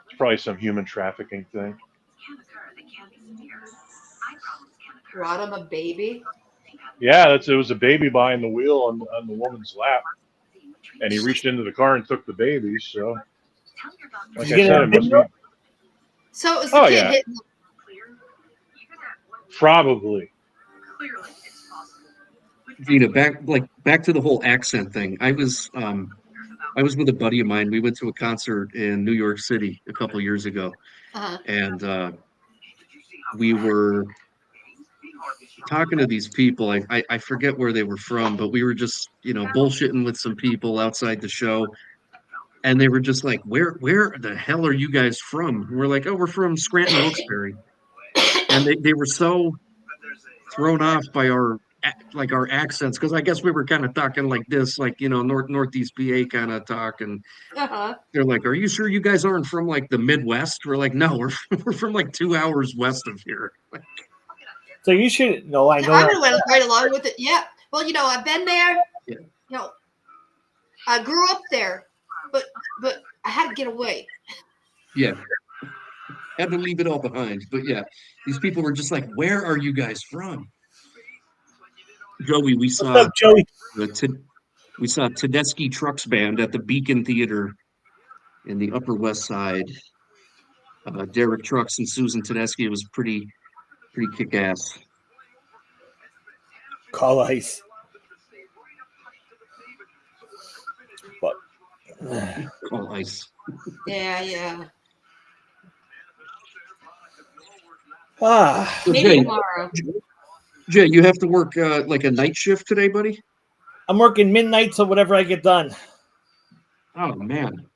It's probably some human trafficking thing. Brought him a baby. Yeah, it was a baby behind the wheel on the woman's lap, and he reached into the car and took the baby. So, like Did I you get said, a it must be video? So it was the Oh, kid yeah. hitting. probably. Vita, back to the whole accent thing. I was with a buddy of mine. We went to a concert in New York City a couple years ago, Uh-huh. and we were talking to these people. I forget where they were from, but we were just bullshitting with some people outside the show, and they were just like, "Where the hell are you guys from?" And we're like, "Oh, we're from Scranton, Wilkes-Barre," and they were so thrown off by our accents, because I guess we were kind of talking like this, like Northeast PA kind of talk, and Uh-huh. they're like, "Are you sure you guys aren't from like the Midwest?" We're like, "No, we're from like 2 hours west of here." So you should know. I know. I'm gonna went right along with it. Yeah. Well, I've been there. Yeah. I grew up there, but I had to get away. Yeah, had to leave it all behind. But yeah, these people were just like, "Where are you guys from?" Joey, we What's saw up, Joey? we saw Tedeschi Trucks Band at the Beacon Theater in the Upper West Side. Derek Trucks and Susan Tedeschi. It was pretty kick-ass. Call ice. But Call ice. Yeah. ah, So Maybe tomorrow. Jay, you have to work like a night shift today, buddy? I'm working midnight, so whatever I get done. Oh man.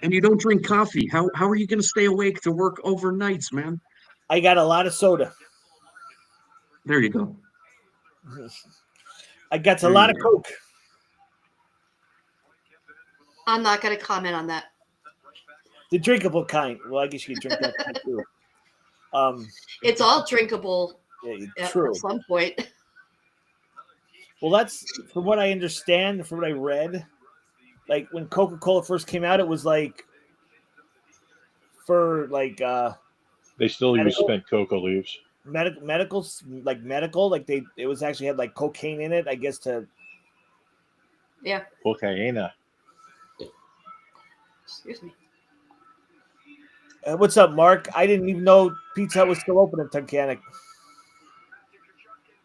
And you don't drink coffee. How are you going to stay awake to work overnights, man? I got a lot of soda. There you go. I got a There lot you of go. Coke. I'm not gonna comment on that. The drinkable kind. Well, I guess you could drink that kind too. It's all drinkable Yeah, true. at some point. Well, that's from what I understand, from what I read. Like when Coca-Cola first came out, it was like for like They still use Medical? spent coca leaves. medical, like it was actually had like cocaine in it, I guess to Yeah. Cocaine. Excuse me. what's up, Mark? I didn't even know Pizza Hut was still open in Tunkhannock.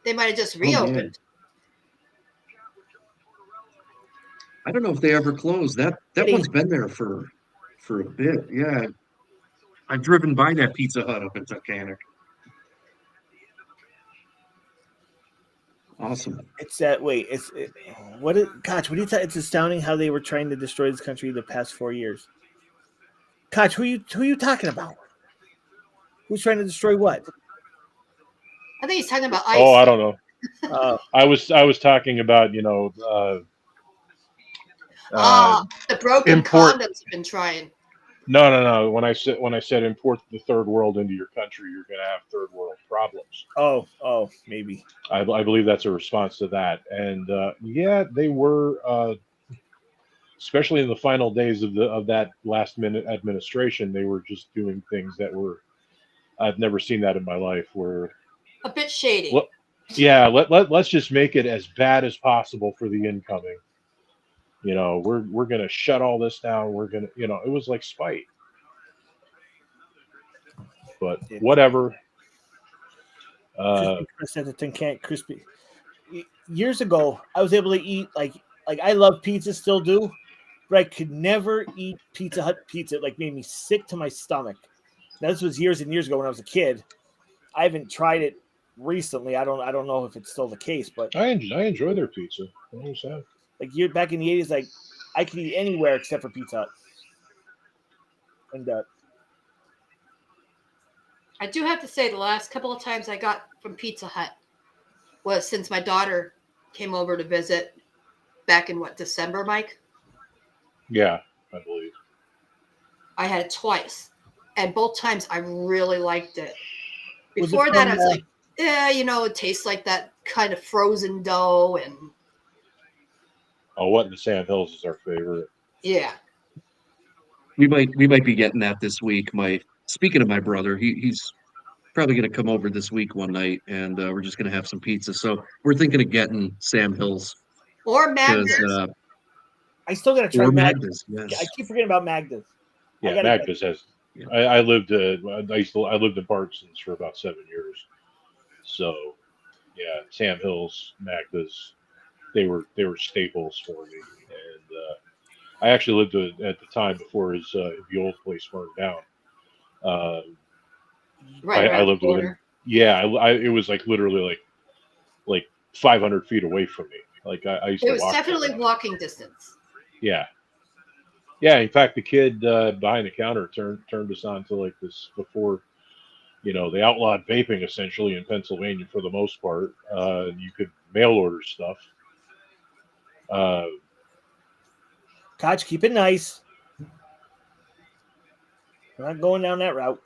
They might have just Oh, man. reopened. I don't know if they ever closed. That one's been there for a bit. Yeah. I've driven by that Pizza Hut up in Tunkhannock. Awesome. It's that wait, what is Koch, what do you think? It's astounding how they were trying to destroy this country the past 4 years. Koch, who are you talking about? Who's trying to destroy what? I think he's talking about ice. Oh, I don't know. I was talking about the broken import- condoms have been trying. No. When I said import the third world into your country, you're going to have third world problems. Oh, maybe. I believe that's a response to that. And yeah, they were, especially in the final days of that last minute administration, they were just doing things that were, I've never seen that in my life. Where A bit shady. well, yeah, let's just make it as bad as possible for the incoming. We're gonna shut all this down. We're gonna, it was like spite. But whatever. Crispy. Years ago, I was able to eat like I love pizza, still do, but I could never eat Pizza Hut pizza. It like made me sick to my stomach. Now this was years and years ago when I was a kid. I haven't tried it recently. I don't know if it's still the case, but I enjoy their pizza. I always have. like you're back in the 80s, like I could eat anywhere except for Pizza Hut. And I do have to say the last couple of times I got from Pizza Hut was since my daughter came over to visit back in December, Mike? Yeah, I believe. I had it twice. And both times I really liked it. Was it Before that, I from, was like, yeah, it tastes like that kind of frozen dough. And Oh, What in the Sand Hills is our favorite. yeah. We might be getting that this week. Speaking of my brother, he's probably going to come over this week one night, and we're just going to have some pizza. So we're thinking of getting Sam Hills. Or Magda's. I still gotta try Or Magda's. Magda's, yes. I keep forgetting about Magda's. Yeah, Magda's has. Yeah. I lived in Parkinson's for about 7 years, so Yeah, Sam Hill's, Magda's, they were staples for me, and I actually lived at the time before the old place burned down. Uh, Right I around the lived within, corner. yeah, it was like literally like 500 feet away from me. Like I used It to was walk definitely there. walking distance. Yeah, yeah. In fact, the kid behind the counter turned us on to like this before. They outlawed vaping essentially in Pennsylvania for the most part. You could mail order stuff. Uh, Koch, keep it nice. We're not going down that route.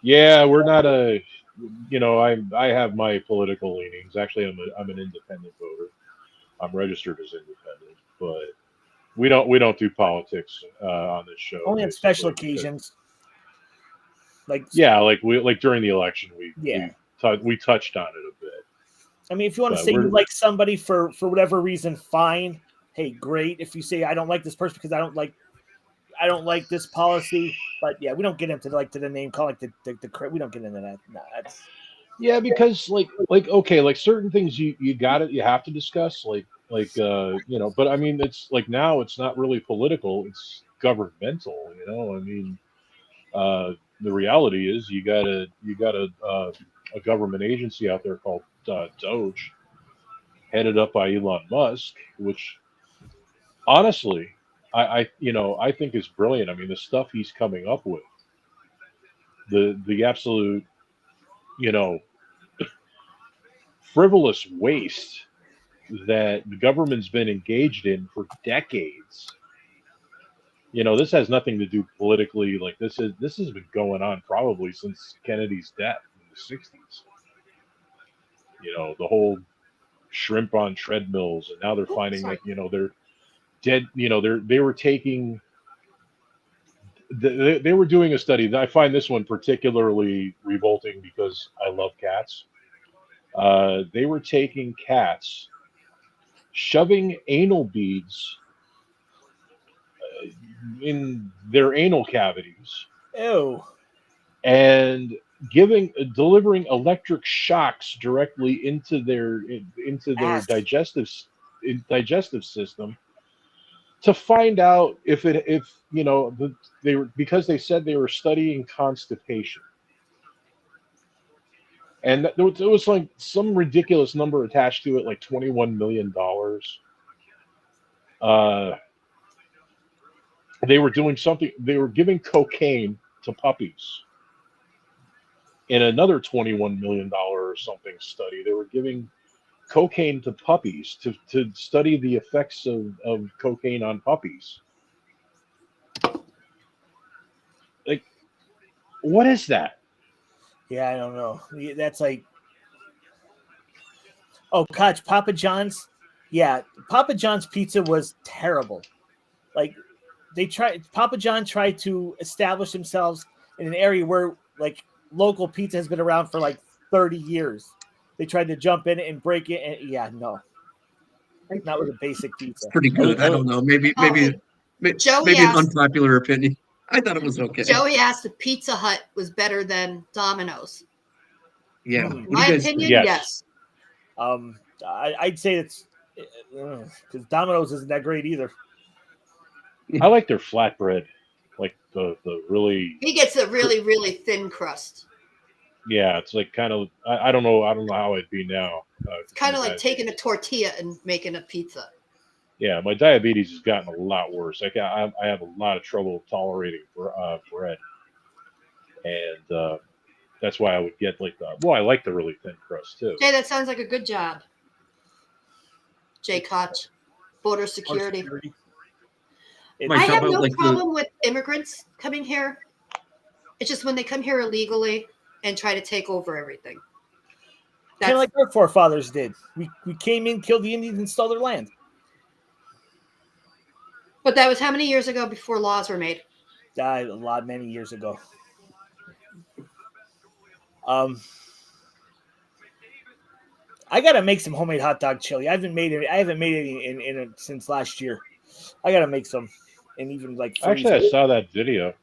yeah, we're not I have my political leanings. Actually, I'm an independent voter. I'm registered as independent, but we don't do politics on this show Only on special basically because occasions. Like, yeah, like during the election yeah. we touched on it a bit, I mean, if you want to but say you we're like somebody for whatever reason, fine. Hey, great. If you say I don't like this person because I don't like this policy, but yeah, we don't get into to the name calling, we don't get into that. No, that's yeah, because like okay, like certain things you have to discuss but I mean it's like now it's not really political, it's governmental, I mean the reality is you got a government agency out there called Doge, headed up by Elon Musk, which honestly I think is brilliant. I mean the stuff he's coming up with, the absolute you know frivolous waste that the government's been engaged in for decades. This has nothing to do politically. Like this has been going on probably since Kennedy's death in the '60s. The whole shrimp on treadmills, and now they're finding Sorry. that they're dead. They were taking. They were doing a study. I find this one particularly revolting because I love cats. They were taking cats, shoving anal beads in their anal cavities, ew. and delivering electric shocks directly into their Ass. digestive system to find out if they were, because they said they were studying constipation, and there was like some ridiculous number attached to it, like $21 million. They were doing something. They were giving cocaine to puppies. In another $21 million or something study, they were giving cocaine to puppies to study the effects of cocaine on puppies. Like, what is that? Yeah, I don't know. That's like, oh, Koch, Papa John's. Yeah, Papa John's pizza was terrible. Like, Papa John tried to establish themselves in an area where like local pizza has been around for like 30 years. They tried to jump in and break it, and yeah, no, not with a basic It's pizza. pretty good. I don't know. Maybe Joey maybe an asked. unpopular opinion. I thought it was okay. Joey asked if Pizza Hut was better than Domino's. Yeah. Hmm. What My do you guys opinion, think? yes. I'd say it's because Domino's isn't that great either. I like their flatbread, like the really, He gets a really, really thin crust. yeah. It's like kind of I don't know how it'd be now. It's kind of like taking a tortilla and making a pizza. Yeah, my diabetes has gotten a lot worse. I have a lot of trouble tolerating bread, and that's why I would get I like the really thin crust too. Jay, that sounds like a good job. Jay Koch, border security. Mike, I how have about, no like, problem with immigrants coming here. It's just when they come here illegally and try to take over everything. Kind of That's like our forefathers did. We came in, killed the Indians, and stole their land. but that was how many years ago before laws were made? Died many years ago. I gotta make some homemade hot dog chili. I haven't made it since last year. I gotta make some, and even like freeze Actually, I it. saw that video.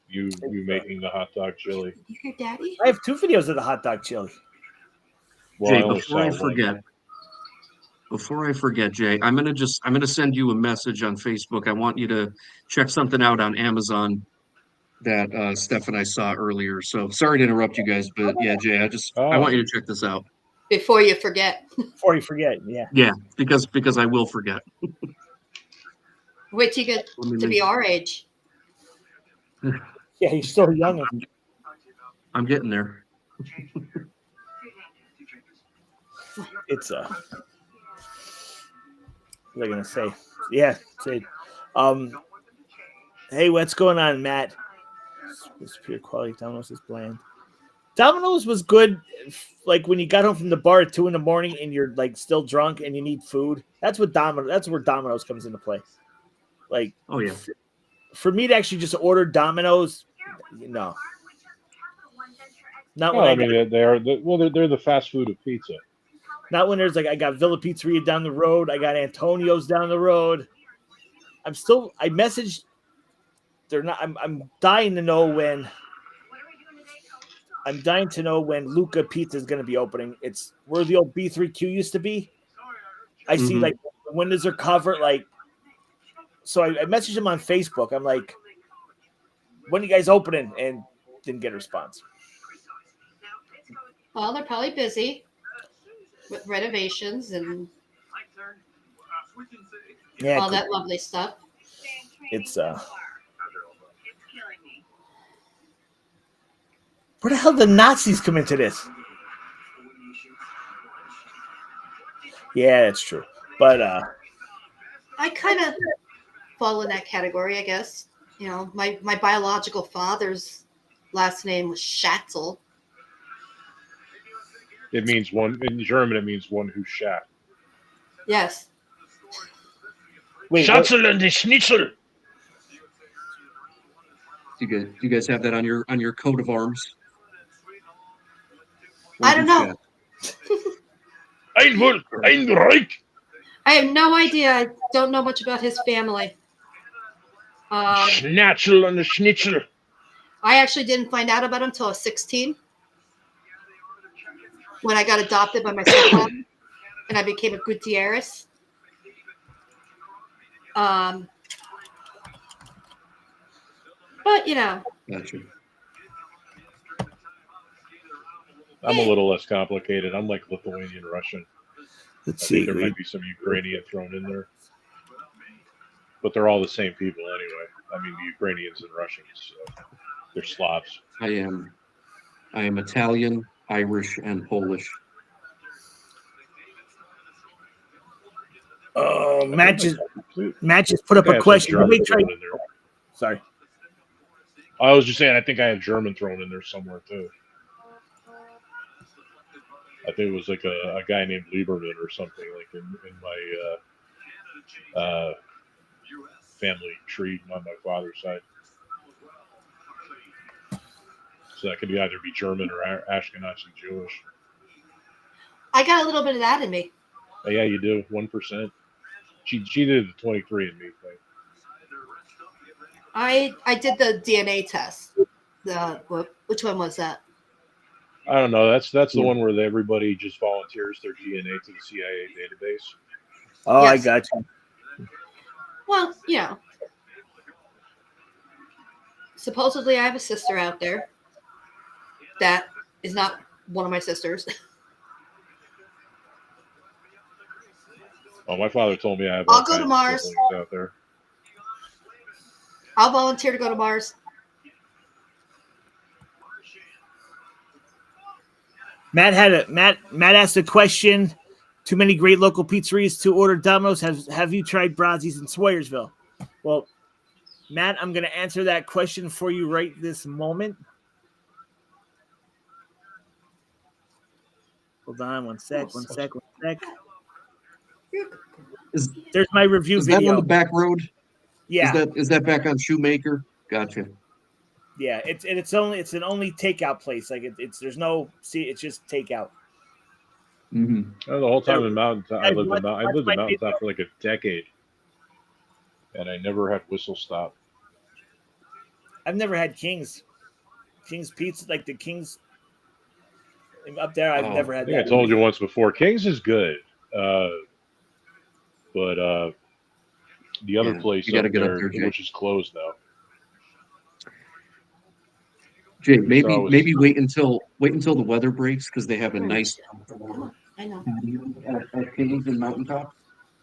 You making the hot dog chili. You hear Daddy? I have 2 videos of the hot dog chili. Well, Jay, I only before I saw one. forget, Jay, I'm gonna send you a message on Facebook. I want you to check something out on Amazon that Steph and I saw earlier. So sorry to interrupt you guys, but yeah, Jay, I want you to check this out. Before you forget. Before you forget, yeah. Yeah, because I will forget. Wait till you get to be our age. Yeah, he's still young. I'm getting there. It's what was I gonna say? Yeah, say, hey, what's going on, Matt? Superior quality. Domino's is bland. Domino's was good, like when you got home from the bar at 2 a.m. and you're like still drunk and you need food. That's where Domino's comes into play. Like, Oh yeah. For me to actually just order Domino's, no. Not when Well, I mean, they're the fast food of pizza. Not when there's like I got Villa Pizzeria down the road, I got Antonio's down the road. I messaged. They're not. I'm dying to know when. I'm dying to know when Luca Pizza is going to be opening. It's where the old B3Q used to be. I see like the windows are covered. Like, so I messaged him on Facebook. I'm like, when are you guys opening? And didn't get a response. Well, they're probably busy with renovations and all that lovely stuff. It's where the hell did the Nazis come into this? Yeah, that's true. But I kind of fall in that category, I guess. You know, my biological father's last name was Schatzel. It means one in German. It means one who shat. Yes. Wait, Schatzel and the Schnitzel. Do you guys have that on your coat of arms? I don't know. Ein Wolf, ein Reich. I have no idea. I don't know much about his family. Schnatzel and the Schnitzel. I actually didn't find out about him until I was 16 when I got adopted by my stepmom and I became a Gutierrez. But, you know. Gotcha. I'm a little less complicated. I'm like Lithuanian Russian. Let's I see. think there might be some Ukrainian thrown in there. But they're all the same people anyway. I mean, the Ukrainians and Russians, they're Slavs. I am Italian, Irish, and Polish. Oh, Matt just put up a question. Let me try. Sorry. I was just saying, I think I have German thrown in there somewhere too. I think it was like a guy named Lieberman or something, like in my family tree on my father's side. So that could either be German or Ashkenazi Jewish. I got a little bit of that in me. Oh, yeah, you do. 1%. She did the 23 and me thing. I did the DNA test. Which one was that? I don't know. That's the one where everybody just volunteers their DNA to the CIA database. Oh, Yes. I got you. Well, you know. Supposedly, I have a sister out there that is not one of my sisters. Oh, my father told me I have. I'll go to Mars. Out there. I'll volunteer to go to Mars. Matt asked a question. Too many great local pizzerias to order Domino's. Have you tried Brazzi's in Swayersville? Well, Matt, I'm going to answer that question for you right this moment. Hold on one sec. There's my review Is video. that on the back road? Yeah. Is that back on Shoemaker? Gotcha. Yeah, it's an only takeout place. Like it's just takeout. Mm-hmm. The whole time in Mountain Top, I lived in Mountain Top for like a decade, and I never had whistle stop. I've never had King's Pizza, like the King's up there. I've never I had think that. I told you once before. King's is good, but the other place you got to up get up there, there, Jay. which is closed now. Jay, So I was- maybe wait until the weather breaks because they have a nice I know. at Kings and Mountaintop.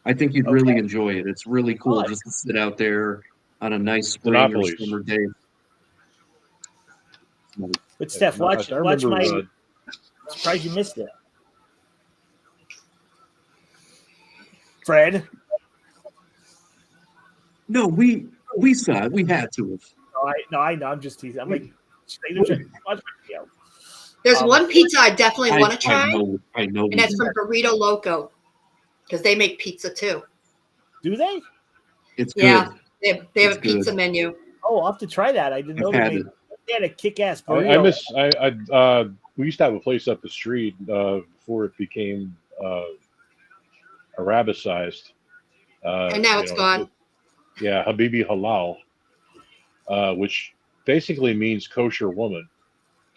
I think you'd really enjoy it. It's really cool just to sit out there on a nice spring or Monopolies. summer day. But Steph, watch I remember, my. Surprised you missed it, Fred. No, we saw it. We had to have. I know. I'm just teasing. I'm like, watch my video. There's one pizza I definitely want to try, I know. and that's from Burrito Loco, because they make pizza too. Do they? It's good. Yeah, they have It's a pizza good. menu. Oh, I'll have to try that. I didn't know I've they had had a kick-ass I burrito. miss. We used to have a place up the street before it became Arabicized. And now it's gone. Yeah, Habibi Halal, which basically means kosher woman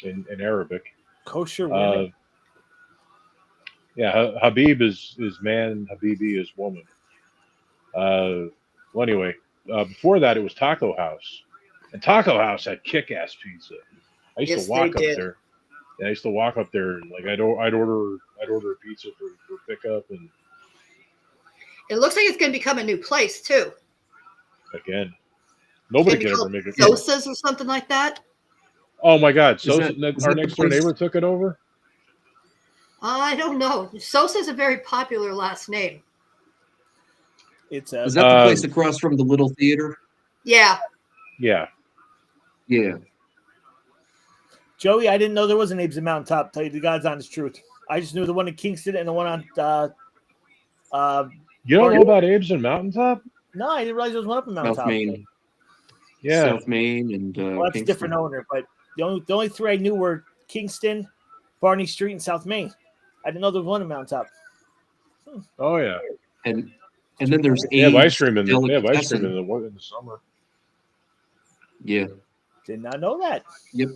in Arabic. Kosher women. Yeah, Habib is man, Habibi is woman. Well, anyway, before that it was Taco House, and Taco House had kick-ass pizza. I used to walk up there. Yeah, I used to walk up there and like I'd order a pizza for pickup, and It looks like it's going to become a new place too. again, nobody It's could gonna ever be make it. called Sosa's or something like that. Oh my God! So is our that next the door place- neighbor took it over. I don't know. Sosa's a very popular last name. It's Is that the place across from the Little Theater? Yeah. Yeah, Yeah. Joey. I didn't know there was an Abe's in Mountaintop. Tell you the God's honest truth. I just knew the one in Kingston and the one on. you don't know about Abe's and Mountaintop? No, I didn't realize there was one up in Mountaintop. South Main. Yeah, South Main and Well, that's a different owner, but the only three I knew were Kingston, Barney Street, and South Main. I didn't know there was one in Mountaintop. Oh yeah. And then there's They have ice Abe's cream in the Delicatessen. in the summer. Yeah. Did not know that. Yep.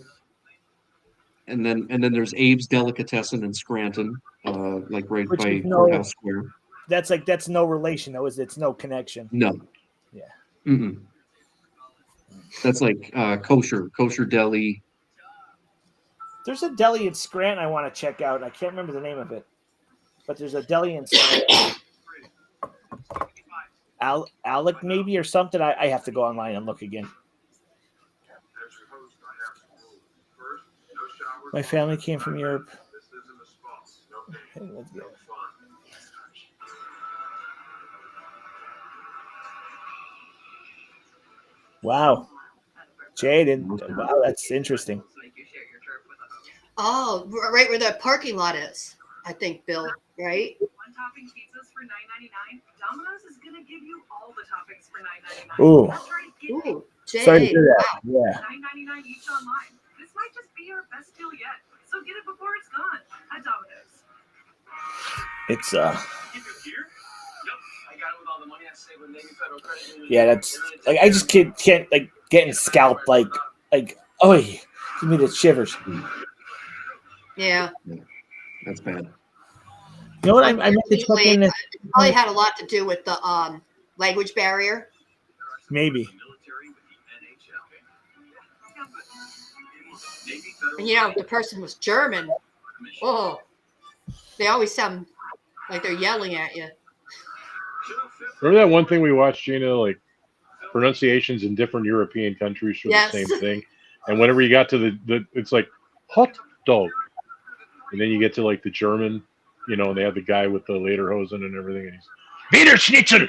And then there's Abe's Delicatessen in Scranton, like right Which by is Courthouse Square. That's no relation though, is it? It's no connection. No. Yeah. Mm-mm. That's like kosher deli. There's a deli in Scranton I want to check out. I can't remember the name of it, but there's a deli in Scranton. Alec maybe or something. I have to go online and look again. My family came from Europe. Okay, let's go. Wow. Jaden. Wow, that's interesting. Oh, right where the parking lot is. I think, Bill. Right? One-topping pizzas for $9.99. Domino's is gonna give you all the toppings for $9.99. Ooh. That's right. Get Ooh, Sorry to Jay. hear that. Wow. Yeah. $9.99 each online. This might just be your best deal yet. So get it before it's gone at Domino's. It's Keep it here? Yep. I got it with all the money I saved with Navy Federal Credit Union. yeah, that's like I just can't like getting scalped like oh, give me the shivers. Yeah. That's bad. You know what? I meant to check in. It probably had a lot to do with the language barrier. Maybe. And you know, if the person was German, oh, they always sound like they're yelling at you. Remember that one thing we watched, Gina, like pronunciations in different European countries for Yes. the same thing, and whenever you got to the it's like hot dog, and then you get to like the German, you know, and they have the guy with the lederhosen and everything, and he's Wiener Schnitzel.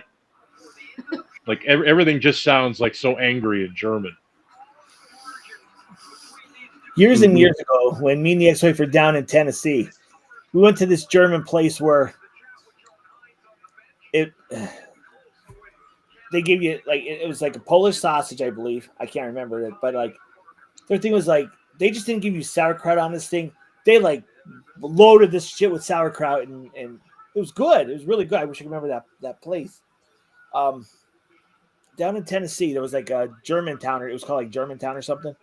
Like everything just sounds like so angry in German. Years and years ago, when me and the ex-wife were down in Tennessee, we went to this German place where they give you like it was like a Polish sausage, I believe. I can't remember it, but like their thing was like they just didn't give you sauerkraut on this thing. They like loaded this shit with sauerkraut and it was good. It was really good. I wish I could remember that place. down in Tennessee, there was like a Germantown, or it was called like Germantown or something.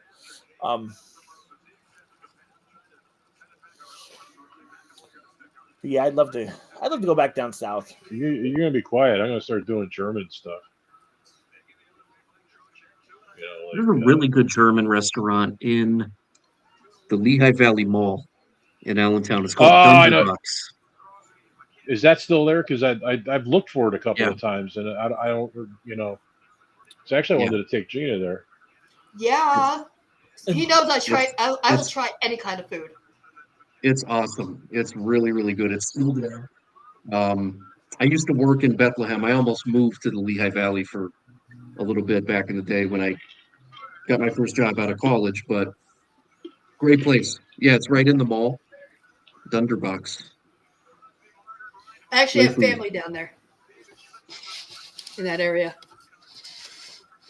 Yeah, I'd love to go back down south. You're gonna be quiet. I'm gonna start doing German stuff. There's a really good German restaurant in the Lehigh Valley Mall in Allentown. It's called I know. Dunderbucks. Is that still there? Because I've looked for it a couple Yeah. of times, and I don't, So actually, I wanted to take Gina there. Yeah. He knows I will try any kind of food. It's awesome. It's really, really good. It's still there. I used to work in Bethlehem. I almost moved to the Lehigh Valley for a little bit back in the day when I got my first job out of college, but great place. Yeah, it's right in the mall. Dunderbucks. I actually have Great food. family down there in that area.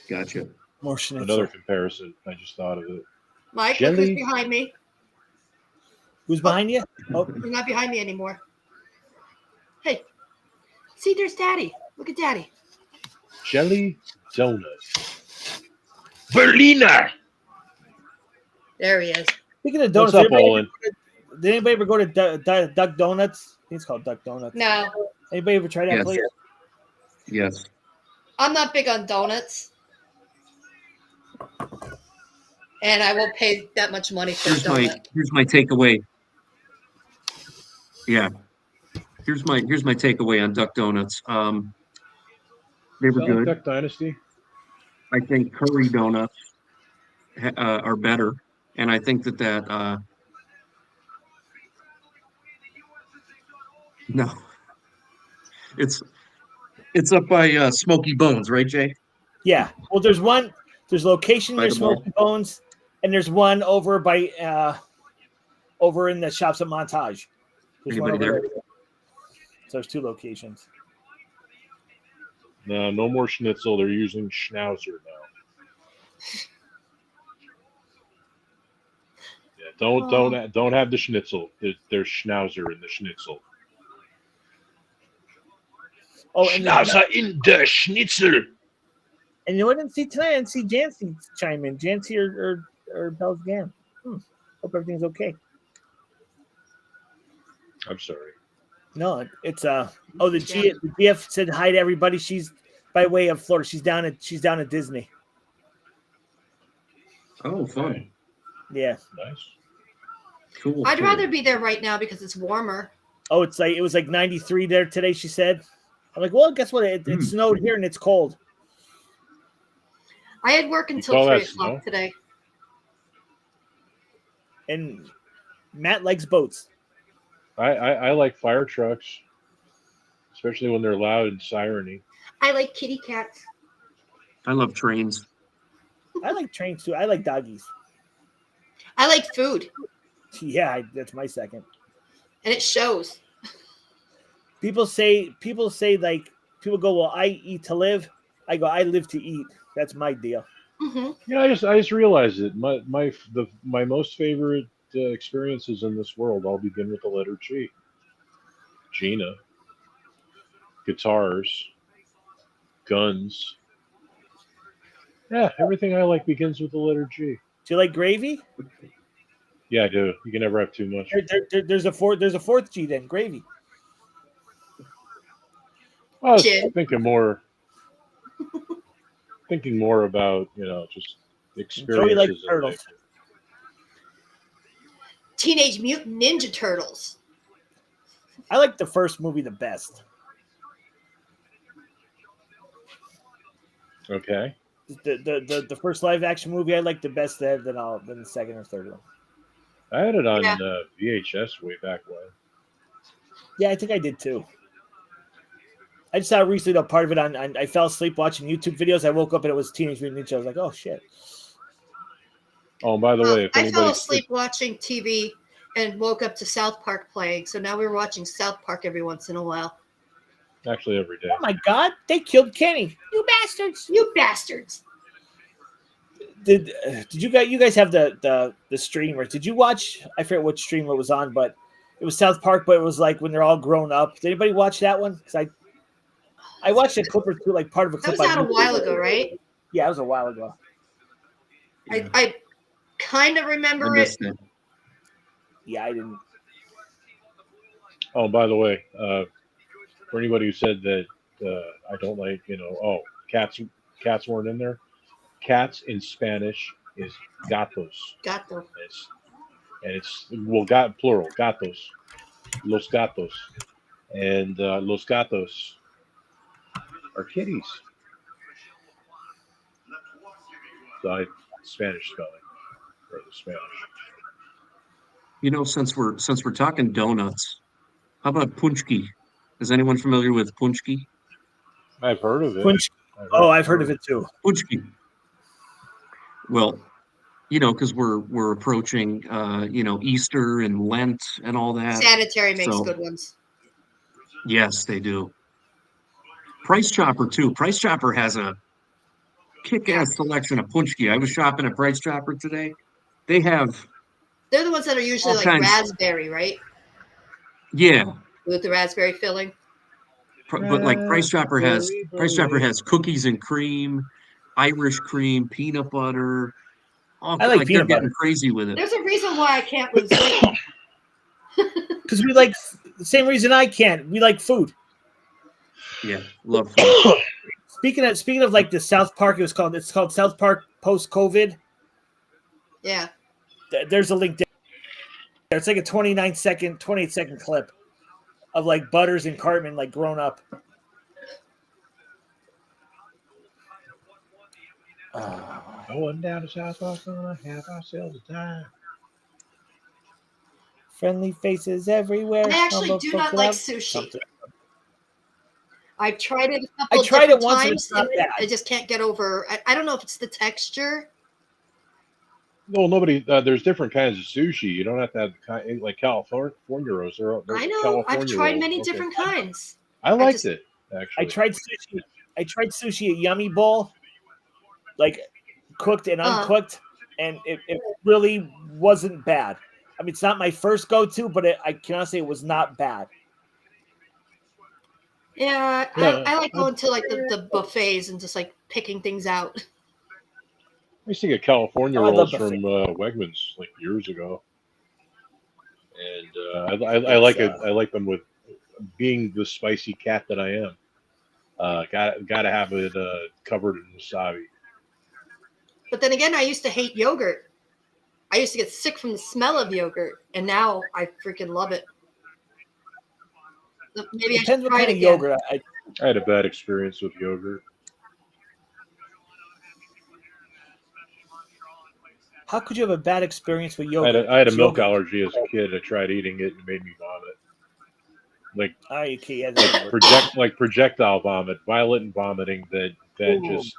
Gotcha. More schnitzel. Another comparison. I just thought of it. Mike, Jelly. look who's behind me. Who's behind you? Oh, He's not behind me anymore. Hey, see, there's Daddy. Look at Daddy. Jelly donut. Berliner. There he is. speaking of donuts, What's up, Olin? did anybody ever go to Duck Donuts? I think it's called Duck Donuts. No, Anybody ever try that Yes. place? Yes. I'm not big on donuts. And I won't pay that much money for a donut. Here's my takeaway. Yeah. Here's my takeaway on Duck Donuts. They were good. Duck Dynasty. I think curry donuts are better, and I think that no, it's up by Smoky Bones, right, Jay? Yeah. Well, there's location By near the mall. Smoky Bones, and there's one over by over in the shops at Montage. There's one Anybody over there? So there's 2 locations. No more schnitzel. They're using schnauzer now. Yeah, don't have the schnitzel. There's schnauzer in the schnitzel. Oh, and Schnauzer in the schnitzel. And you know what? I didn't see tonight. I didn't see Jancy chime in. Jancy or Bell's Gam. Hope everything's okay. I'm sorry. No, it's the GF said hi to everybody. She's by way of Florida. She's down at Disney. Oh, fun. Yeah. Nice. Cool. I'd rather be there right now because it's warmer. Oh, it was like 93 there today, she said. I'm like, well, guess what? It snowed here and it's cold. I had work until call 3 that o'clock snow? today. And Matt likes boats. I like fire trucks, especially when they're loud and siren-y. I like kitty cats. I love trains. I like trains too. I like doggies. I like food, Yeah, that's my second. and it shows. People go, well, I eat to live. I go, I live to eat. That's my deal. Mm-hmm. I just realized it. My most favorite experiences in this world all begin with the letter G. Gina, guitars, guns. Yeah, everything I like begins with the letter G. Do you like gravy? Yeah, I do. You can never have too much. There's a fourth G then, gravy. I was Gin. thinking more about, just experiences. Joey likes in turtles. life. Teenage Mutant Ninja Turtles. I like the first movie the best. Okay. The first live action movie I like the best than the second or third one. I had it on Yeah. VHS way back when. Yeah, I think I did too. I just saw recently a part of it on I fell asleep watching YouTube videos. I woke up and it was Teenage Mutant Ninja. I was like, oh shit. Oh, and by the way, if I fell anybody asleep watching TV and woke up to South Park playing. So now we're watching South Park every once in a while. actually every day. Oh my god, they killed Kenny. You bastards. You bastards. Did you guys have the streamer? Did you watch? I forget what stream it was on, but it was South Park, but it was like when they're all grown up. Did anybody watch that one? Because I watched a clip or two, like part of a That clip. was out a on YouTube. while ago, right? Yeah, it was a while ago. I kind of remember I it. missed it. Yeah, I didn't. Oh, by the way, for anybody who said that I don't like, cats weren't in there. Cats in Spanish is gatos. Gato. It's plural, gatos, los gatos, and los gatos are kitties. So Spanish spelling, or the Spanish. Since we're talking donuts, how about punchki? Is anyone familiar with punchki? I've heard of it. Punch. Oh, I've heard of it too. Punchki. Well, because we're approaching, Easter and Lent and all that. Sanitary makes So- good ones. Yes, they do. Price Chopper too. Price Chopper has a kick-ass selection of punchki. I was shopping at Price Chopper today. They have, They're the ones that are usually all like kinds. raspberry, right? yeah, With the raspberry filling. but like Price Chopper has cookies and cream, Irish cream, peanut butter. All, I like they're peanut getting butter. crazy with it. There's a reason why I can't lose weight. Because we like the same reason I can't. We like food. Yeah, love food. Speaking of like the South Park, it's called South Park post COVID. Yeah. There's a link there. It's like a 28 second clip of like Butters and Cartman like grown up. Going down to South Park, gonna have ourselves a time. Friendly faces everywhere. I actually Humble do folks not like without sushi. something. I've tried it a I couple of tried it different once and times. it's not And bad. I just can't get over. I don't know if it's the texture. No, nobody. There's different kinds of sushi. You don't have to have like California rolls. There's I a know. California I've tried roll. many Okay. different kinds. I liked just- it actually. I tried sushi at Yummy Bowl, like cooked and uncooked, and it really wasn't bad. I mean, it's not my first go-to, but I cannot say it was not bad. Yeah, Yeah. I like going to like the buffets and just like picking things out. I used to get California Oh, I love rolls buffet. from Wegmans like years ago, and I like it. I like them with being the spicy cat that I am. Got to have it covered in wasabi. But then again, I used to hate yogurt. I used to get sick from the smell of yogurt, and now I freaking love it. Maybe I should Depends what try kind it of again. yogurt. I had a bad experience with yogurt. How could you have a bad experience with yogurt? I had a milk Yogurt. allergy as a kid. I tried eating it and it made me vomit. Like Oh, you can't. Yeah, that doesn't work. projectile vomit, violent vomiting that Ooh. just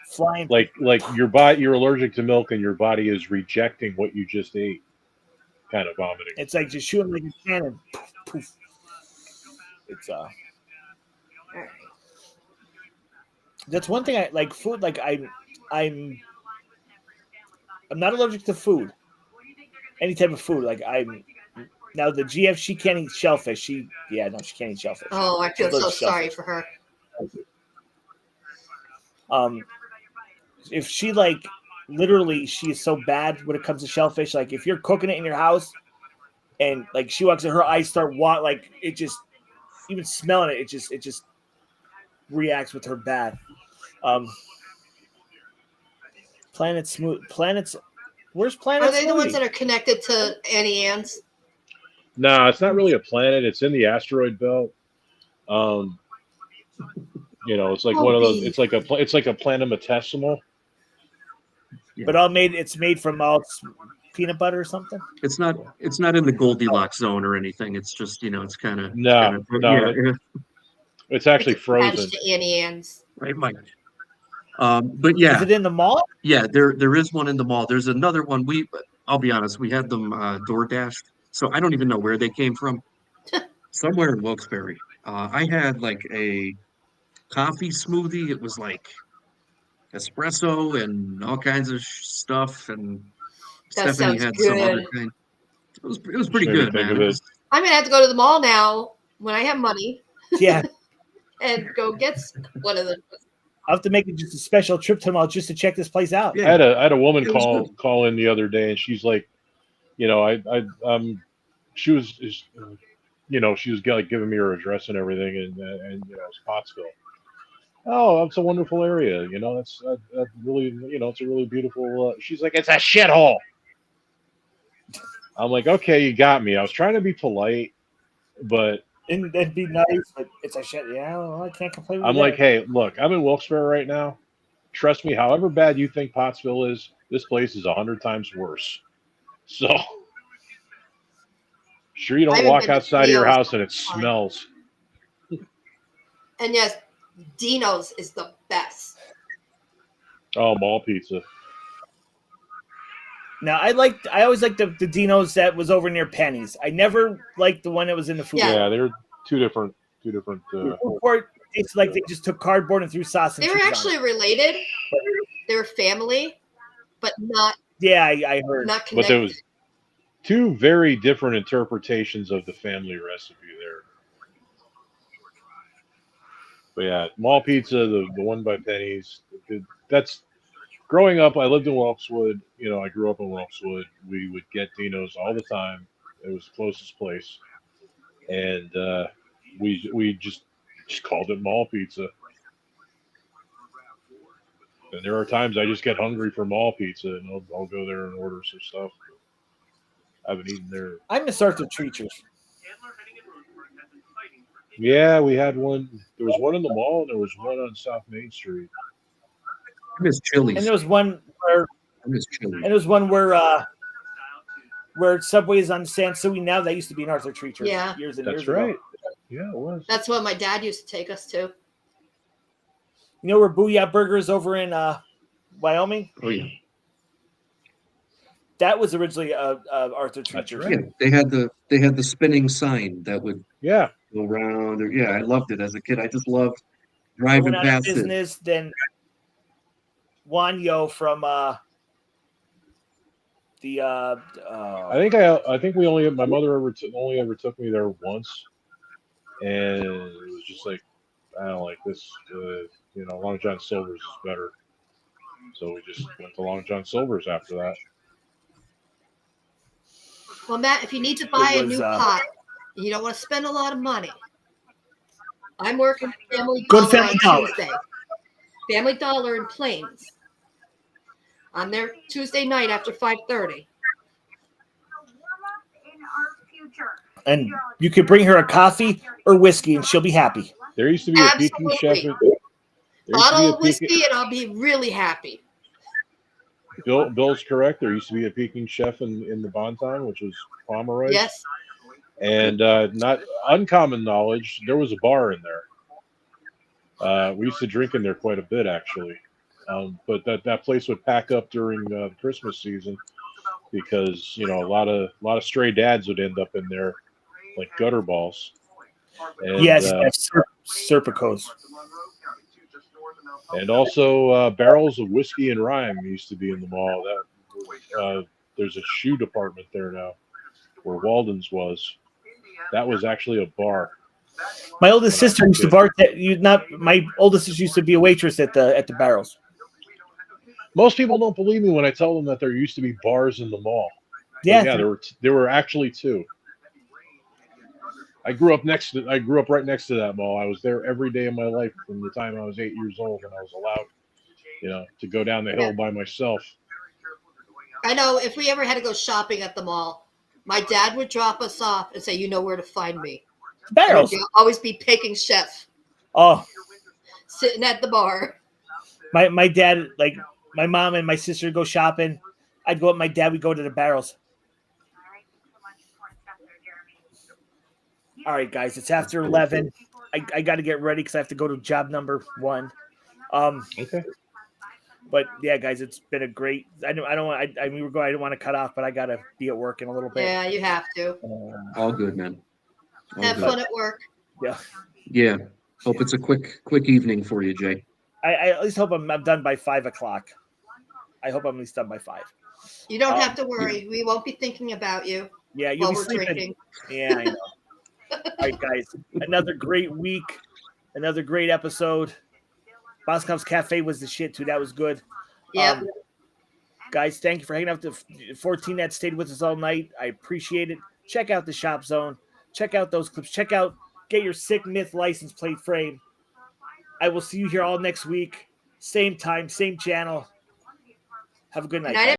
Flying. like you're allergic to milk and your body is rejecting what you just ate. Kind of vomiting. It's like just shooting like a cannon. Poof, poof. It's All right. that's one thing I like food. Like I'm not allergic to food. Any type of food. Like now the GF, she can't eat shellfish. She can't eat shellfish. Oh, I feel She loves so sorry shellfish. for her. If she like literally she is so bad when it comes to shellfish. Like if you're cooking it in your house and like she walks in, her eyes start like it just even smelling it just reacts with her bad. Planets. Where's Planet Are they the ones Smoothie? that are connected to Annie Ann's? No, it's not really a planet. It's in the asteroid belt. It's like one of those. It's like a planetetesimal. But it's made from all peanut butter or something. It's not in the Goldilocks zone or anything. It's just, it's kind of No. It's actually It's frozen. attached to Annie Ann's. Right, Mike. But yeah, Is it in the mall? yeah, there is one in the mall. There's another one. I'll be honest, we had them door dashed, so I don't even know where they came from. Somewhere in Wilkes-Barre. I had like a coffee smoothie. It was like espresso and all kinds of stuff, and That Stephanie sounds had some other good. kind. It was pretty Made me good, think man. of It it. was- I'm gonna have to go to the mall now when I have money. Yeah. and go get one of them. I'll have to make it just a special trip to the mall just to check this place out. Yeah. I had a woman It was call in the other day, and she's like, you know, she was, you know, she was like giving me her address and everything, and you know, it's Pottsville. Oh, that's a wonderful area. You know, that's really, you know, it's a really beautiful. She's like, it's a shithole. I'm like, okay, you got me. I was trying to be polite, but And it'd be nice, but it's a shit. Yeah, well, I can't complain. I'm like, hey, look, I'm in Wilkes-Barre right now. Trust me, however bad you think Pottsville is, this place is 100 times worse. So, sure, you I don't haven't walk been to outside of your Dino's house and it in a long time. smells. And yes, Dino's is the best. Oh, mall pizza. Now I always liked the Dino's that was over near Penny's. I never liked the one that was in the food Yeah. Yeah, they're two different. The food court, it's like they just took cardboard and threw sauce and They were cheese on actually it. related. They were family, but not Yeah, I heard. not But connected. there was two very different interpretations of the family recipe there. But yeah, mall pizza, the one by Penny's. That's growing up. I lived in Wilkeswood. You know, I grew up in Wilkeswood. We would get Dino's all the time. It was the closest place, and we just called it mall pizza. And there are times I just get hungry for mall pizza, and I'll go there and order some stuff. I haven't eaten there. I miss Arthur Treacher's. Yeah, we had one. There was one in the mall, and there was one on South Main Street. I miss Chili's. And there was one where I miss Chili's. where Subway is on Sansui now. That used to be an Arthur Treacher's Yeah. years and That's years right. ago. Yeah, it was. That's what my dad used to take us to. You know where Booyah Burger is over in Wyoming? Oh yeah, That was originally Arthur Treacher's. right. yeah. They had the spinning sign that would Yeah. go around. Yeah, I loved it as a kid. I just loved They driving went out of past it. business. Then Juan Yo from the I think we only my mother only ever took me there once, and it was just like I don't like this. You know, Long John Silver's is better, so we just went to Long John Silver's after that. Well, Matt, if you need to buy a was, new pot, and you don't want to spend a lot of money, I'm working at Family Go to Dollar Family on Dollar. Tuesday. Family Dollar in Plains. I'm there Tuesday night after 5:30. and you could bring her a coffee or whiskey, and she'll be happy. There used to be a Peking chef. Absolutely. There used to Bottle of be a Peking, whiskey, and I'll be really happy. Bill's correct. There used to be a Peking chef in the Bonton, which was Pomeroy. Yes. And not uncommon knowledge, there was a bar in there. We used to drink in there quite a bit, actually. But that place would pack up during the Christmas season because a lot of stray dads would end up in there like gutter balls. And, Yes, Serpicos. And also barrels of whiskey and rye used to be in the mall. That there's a shoe department there now, where Walden's was. That was actually a bar. My oldest sister used to my oldest sister used to be a waitress at the Barrels. Most people don't believe me when I tell them that there used to be bars in the mall. Yeah, But yeah, there were actually two. I grew up right next to that mall. I was there every day of my life from the time I was 8 years old, and I was allowed, to go down the hill by myself. I know if we ever had to go shopping at the mall, my dad would drop us off and say, "You know where to find me." Barrels. You'll always be Peking chef Oh, sitting at the bar. my dad, like my mom and my sister would go shopping. I'd go with my dad. We'd go to the Barrels. All right, guys, it's after 11. I got to get ready because I have to go to job number 1. Okay. But yeah, guys, it's been a great. I didn't want to cut off, but I got to be at work in a little bit. Yeah, you have to. All good, man. All Have good. fun at work. Yeah. Yeah. Hope it's a quick evening for you, Jay. I at least hope I'm done by 5 o'clock. I hope I'm at least done by 5. You don't have to worry. We won't be thinking about you Yeah, you'll while be we're sleeping. drinking. Yeah, I know. All right, guys, another great week. Another great episode. Boscov's Cafe was the shit too. That was good. Yep. Guys, thank you for hanging out. The 14 that stayed with us all night. I appreciate it. Check out the Shop Zone. Check out those clips. Get your Sick Myth license plate frame. I will see you here all next week. Same time, same channel. Have a good night.